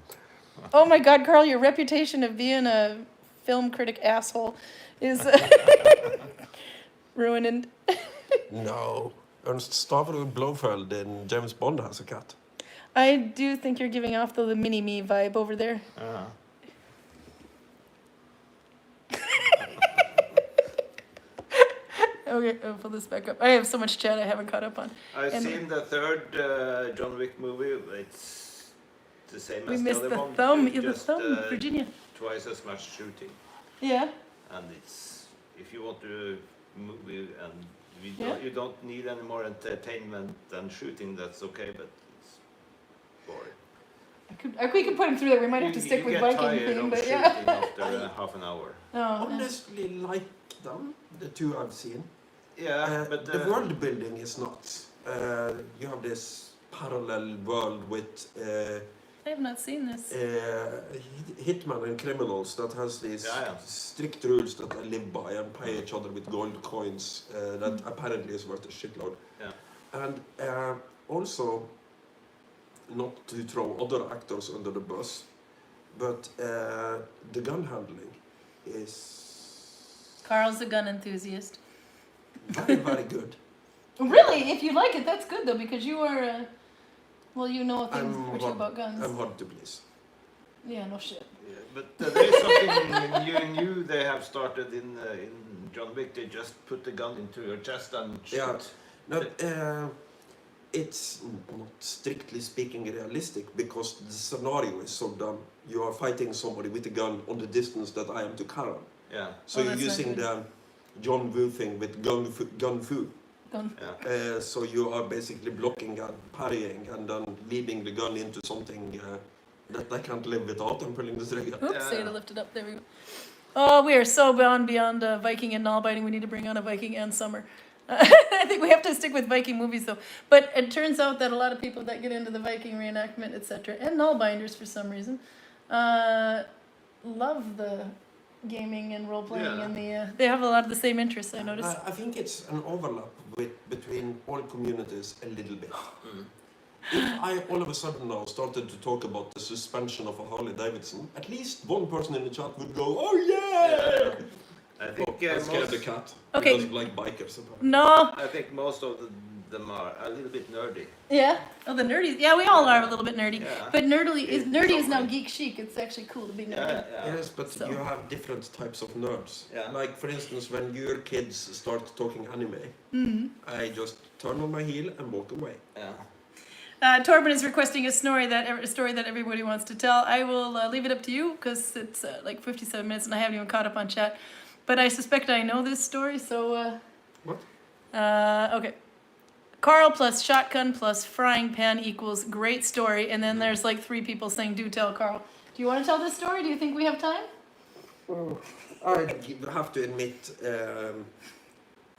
Oh my God, Karl, your reputation of being a film critic asshole is ruined. No. Ernst Stavro Blofeld in James Bond has a cat. I do think you're giving off the mini-me vibe over there. Okay, I'll pull this back up. I have so much chat I haven't caught up on. I've And- seen the third John Wick movie. It's the same We as missed the the other one. thumb, just, Virginia. twice as much shooting, Yeah. and it's if you want to movie and Yeah. you don't need any more entertainment than shooting. That's okay, but it's boring. We could put him through that. We might have to stick with get Viking tired theme, of but shooting yeah. after half an hour. Oh, Honestly, like them, the 2 I've seen. Yeah, but the world building is not. You have this parallel world with I have not seen this. hitman and criminals that has these strict rules that they live by and pay each other with gold coins that apparently is worth a shitload. Yeah. And also, not to throw other actors under the bus, but the gun handling is Karl's a gun enthusiast. very, very good. Really? If you like it, that's good though, because you are, well, you know things or two about guns. I'm hard to please. Yeah, no shit. Yeah, but there is something new they have started in John Wick. They just put the gun into your chest and shoot. Yeah. No, it's not strictly speaking realistic because the scenario is so dumb. You are fighting somebody with a gun on the distance that I am to Karin. Yeah. So you're using the John Woo thing with gun fu. Yeah. So you are basically blocking and parrying and then leading the gun into something that I can't live without and pulling the trigger. Oops, I had to lift it up. There we go. Oh, we are so beyond Viking and Nalbinding. We need to bring on a Viking and Summer. I think we have to stick with Viking movies though. But it turns out that a lot of people that get into the Viking reenactment, etc., and Nullbinders for some reason, love the gaming and role playing and they have a lot of the same interests. I noticed. I think it's an overlap between all communities a little bit. If I all of a sudden now started to talk about the suspension of a Harley Davidson, at least one person in the chat would go, "Oh yeah!" I think I scared the cat. Okay. He doesn't like bikers. Apparently. No. I think most of them are a little bit nerdy. Yeah. Oh, the nerdy. Yeah, we all are a little bit nerdy. Yeah. But nerdy is now geek chic. It's actually cool to be nerdy. Yes, but So. you have different types of nerds. Yeah. Like, for instance, when your kids start talking anime, I just turn on my heel and walk away. Yeah. Torben is requesting a story that everybody wants to tell. I will leave it up to you because it's like 57 minutes and I haven't even caught up on chat. But I suspect I know this story, so... What? Okay. Karl plus shotgun plus frying pan equals great story. And then there's like 3 people saying, do tell Karl. Do you want to tell this story? Do you think we have time? I have to admit,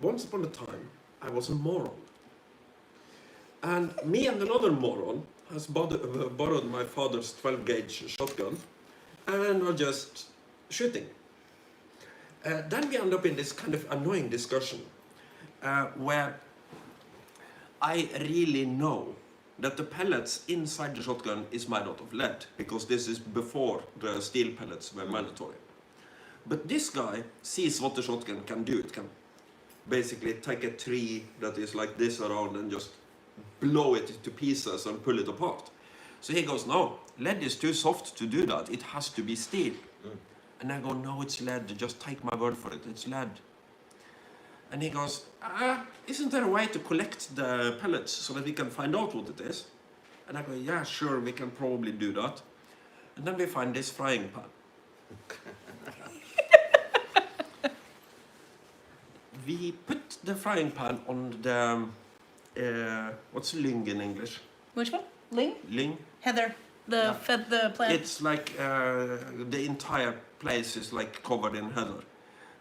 once upon a time, I was a moron. And me and another moron has borrowed my father's 12-gauge shotgun and are just shooting. Then we end up in this kind of annoying discussion where I really know that the pellets inside the shotgun is made out of lead because this is before the steel pellets were mandatory. But this guy sees what the shotgun can do. It can basically take a tree that is like this around and just blow it to pieces and pull it apart. So he goes, no, lead is too soft to do that. It has to be steel. And I go, no, it's lead. Just take my word for it. It's lead. And he goes, isn't there a way to collect the pellets so that we can find out what it is? And I go, yeah, sure, we can probably do that. And then we find this frying pan. We put the frying pan on the, what's lyng in English? Which one? Ling? Lyng. Heather. The plant. It's like the entire place is like covered in heather.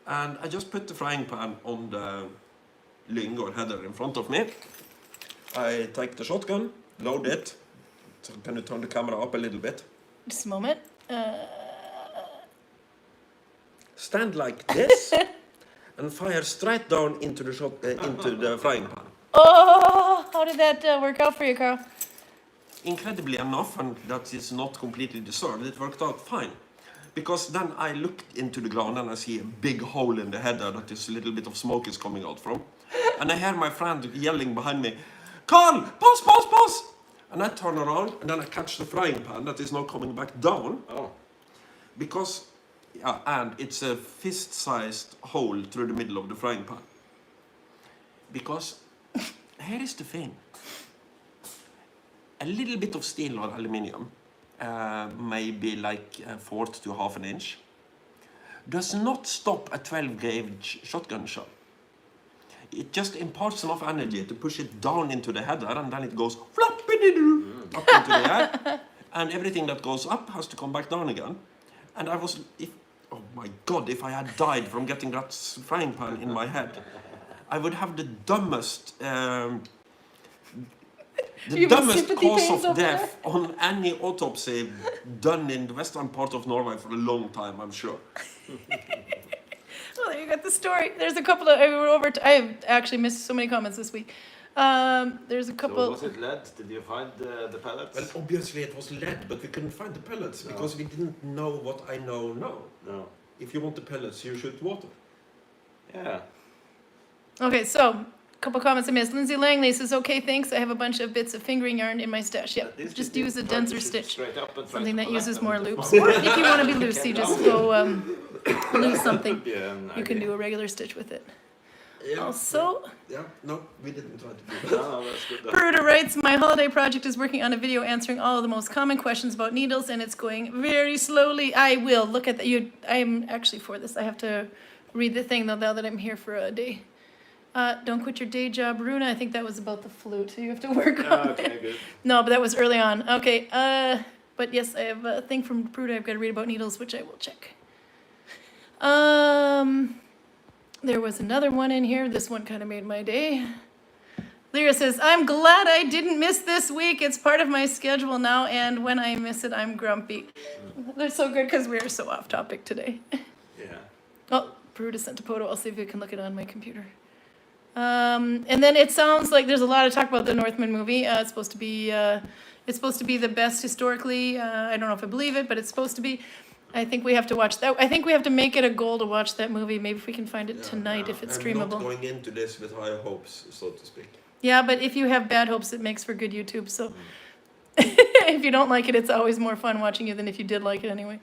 And I just put the frying pan on the lyng or heather in front of me. I take the shotgun, load it. So can you turn the camera up a little bit? Just a moment. Stand like this and fire straight down into the frying pan. Oh, how did that work out for you, Karl? Incredibly enough, and that is not completely deserved, it worked out fine. Because then I look into the ground and I see a big hole in the header that is a little bit of smoke is coming out from. And I hear my friend yelling behind me, Karl, pause, pause, pause! And I turn around and then I catch the frying pan that is now coming back down. Oh. Because, yeah, and it's a fist-sized hole through the middle of the frying pan. Because, here is the thing. A little bit of steel or aluminium, maybe like a fourth to half an inch, does not stop a 12-gauge shotgun shell. It just imparts enough energy to push it down into the header, and then it goes floppity-doo up into the air, and everything that goes up has to come back down again. And I was, oh my God, if I had died from getting that frying pan in my head. I would have the dumbest You have sympathy cause pains of over death on any autopsy done in the western part of Norway for a long time, I'm sure. Well, there you got the story. There's a couple of, I have actually missed so many comments this week. There's a couple. So was it lead? Did you find the pellets? Well, obviously it was lead, but we couldn't find the pellets because we didn't know what I know now. No. If you want the pellets, you shoot water. Yeah. Okay, so a couple comments I missed. Lindsay Langley says, "Okay, thanks. I have a bunch of bits of fingering yarn in my stash. Yeah, just use a denser stitch, something that uses more loops. Or if you want to be loose, you just go loose something. You can do a regular stitch with it. Yeah. Also, No, we didn't try to do that. No, that's good. Peruta writes, my holiday project is working on a video answering all of the most common questions about needles, and it's going very slowly. I will look at that. I am actually for this. I have to read the thing, though, now that I'm here for a day. Don't quit your day job, Rune. I think that was about the flute. You have to work on it. Good. No, but that was early on. Okay. But yes, I have a thing from Peruta I've got to read about needles, which I will check. There was another one in here. This one kind of made my day. Lyra says, I'm glad I didn't miss this week. It's part of my schedule now, and when I miss it, I'm grumpy. They're so good because we're so off topic today. Yeah. Oh, Peruta sent a photo. I'll see if you can look it on my computer. And then it sounds like there's a lot of talk about the Northman movie. It's supposed to be the best historically. I don't know if I believe it, but it's supposed to be. I think we have to watch that. I think we have to make it a goal to watch that movie. Maybe if we can find it tonight, if it's streamable. I'm not going into this with high hopes, so to speak. Yeah, but if you have bad hopes, it makes for good YouTube. So if you don't like it, it's always more fun watching it than if you did like it anyway.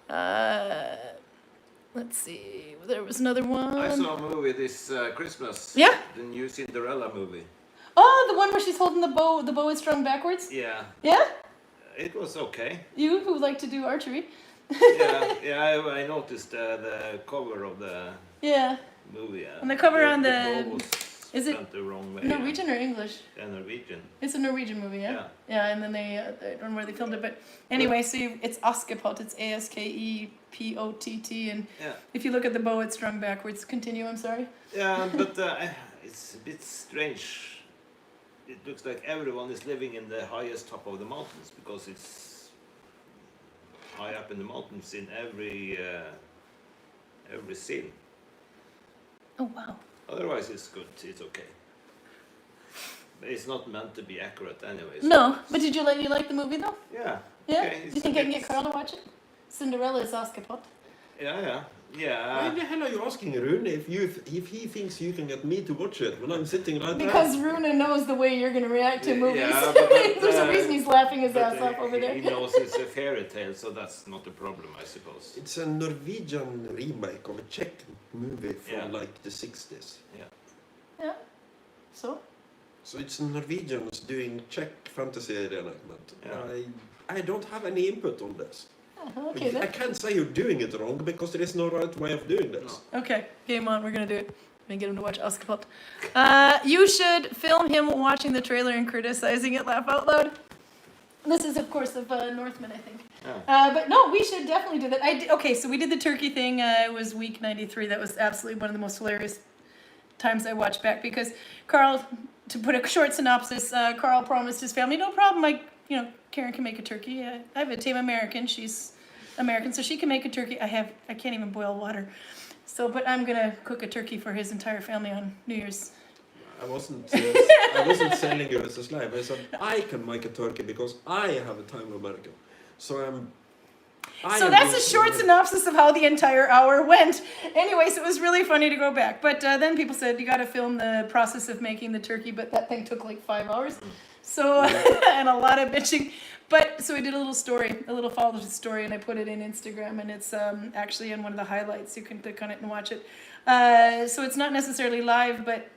Let's see. There was another one. I saw a movie this Christmas. Yeah? The new Cinderella movie. Oh, the one where she's holding the bow. The bow is strung backwards? Yeah. Yeah? It was okay. You who like to do archery. I noticed the cover of the movie. And the cover on the the... bow was Is it bent the wrong way. Norwegian or English? Yeah, Norwegian. It's a Norwegian movie, yeah? Yeah, and then they, I don't know where they filmed it, but anyway, so it's Askepott, it's Askepott, and if you look at the bow, it's strung backwards. Continue, I'm sorry. Yeah, but it's a bit strange. It looks like everyone is living in the highest top of the mountains because it's high up in the mountains in every scene. Oh, wow. Otherwise, it's good. It's okay. But it's not meant to be accurate anyway. So No, but did you like the movie though? Yeah. Yeah? Okay, Do you think I can get Karl to watch it? Cinderella is Askepott. Yeah. Why the hell are you asking Rune if he thinks you can get me to watch it when I'm sitting right there? Because Rune knows the way you're going to react to movies. Yeah, but There's a reason he's laughing his ass off over there. He knows it's a fairy tale, so that's not a problem, I suppose. It's a Norwegian remake of a Czech movie from like the 60s. Yeah. So it's Norwegians doing Czech fantasy reenactment. Yeah. I don't have any input on this. okay I then. can't say you're doing it wrong because there is no right way of doing this. No. Okay, game on. We're going to do it. I'm going to get him to watch Askepott. You should film him watching the trailer and criticizing it, laugh out loud. This is, of course, of Northman, I think. Yeah. But no, we should definitely do that. Okay, so we did the turkey thing. It was week 93. That was absolutely one of the most hilarious times I watched back because Karl, to put a short synopsis, Karl promised his family, no problem, Karin can make a turkey. I have a tame American. She's American, so she can make a turkey. I can't even boil water. But I'm gonna cook a turkey for his entire family on New Year's. I wasn't selling you as a slave. I said I can make a turkey because I have a tame American. So that's a short synopsis of how the entire hour went. Anyways, it was really funny to go back. But then people said you got to film the process of making the turkey, but that thing took like 5 hours. So, and a lot of bitching. But, so we did a little follow-up story, and I put it in Instagram, and it's actually in one of the highlights. You can click on it and watch it. So it's not necessarily live, but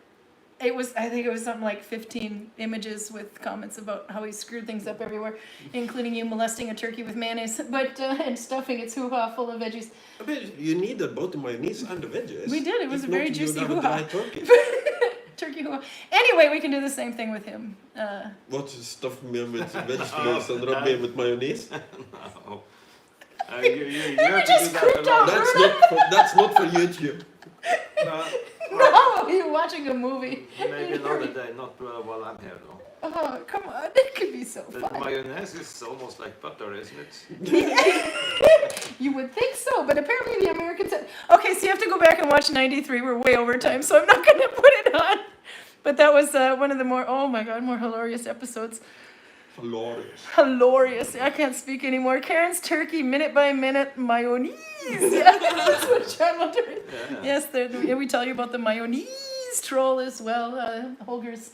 I think it was something like 15 images with comments about how he screwed things up everywhere, including you molesting a turkey with mayonnaise, and stuffing its hoo-ha full of veggies. I mean, you needed both the mayonnaise and the veggies. We did. It was a very juicy hoo-ha. Turkey hoo-ha. Anyway, we can do the same thing with him. What, stuff me with vegetables and rub me with mayonnaise? No. You just creeped out. That's not for YouTube. No. No, he watching a movie. Maybe another day, not while I'm here though. Oh, come on. It could be so The fun. mayonnaise is almost like butter, isn't it? You would think so, but apparently the Americans said, okay, so you have to go back and watch 93. We're way over time, so I'm not going to put it on. But that was one of the more, oh my God, more hilarious episodes. Hilarious. I can't speak anymore. Karen's turkey, minute by minute, mayonnaise. Yeah, that's what Charlotte did. Yeah. Yes, we tell you about the mayonnaise troll as well. Holger's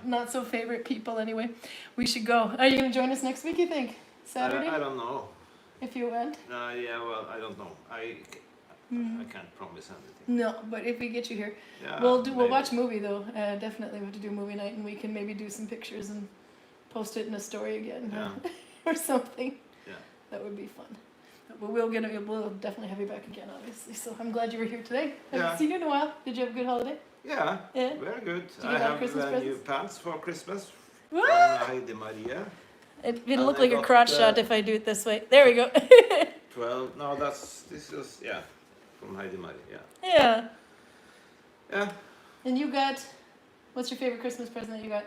not so favorite people anyway. We should go. Are you going to join us next week, you think? Saturday? I don't know. If you went? Yeah, well, I don't know. I can't promise anything. No, but if we get you here, Yeah, we'll watch movie though. Definitely we have to do movie night, and we can maybe do some pictures and post it in a story again or something. Yeah. That would be fun. But we'll definitely have you back again, obviously. So I'm glad you were here today. Haven't seen you in a while. Did you have a good holiday? Yeah, Yeah. very good. Did you I get a lot of have Christmas new presents? pants for Christmas from What? Heidi Maria. It'll look I like a got, crotch shot if I do it this way. There we go. 12. No, this is from Heidi Maria. Yeah. Yeah. And you got, what's your favorite Christmas present that you got?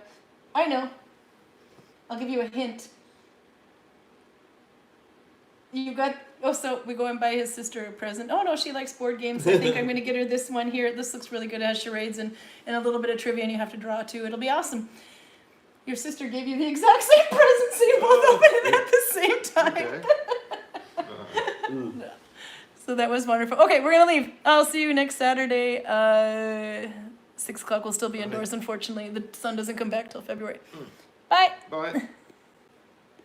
I know. I'll give you a hint. You got, so we go and buy his sister a present. Oh no, she likes board games. I think I'm going to get her this one here. This looks really good. It has charades and a little bit of trivia, and you have to draw too. It'll be awesome. Your sister gave you the exact same present, so you both opened it at the same time. Okay. So that was wonderful. Okay, we're going to leave. I'll see you next Saturday. 6 o'clock will still be indoors, unfortunately. The sun doesn't come back till February. Bye. Bye.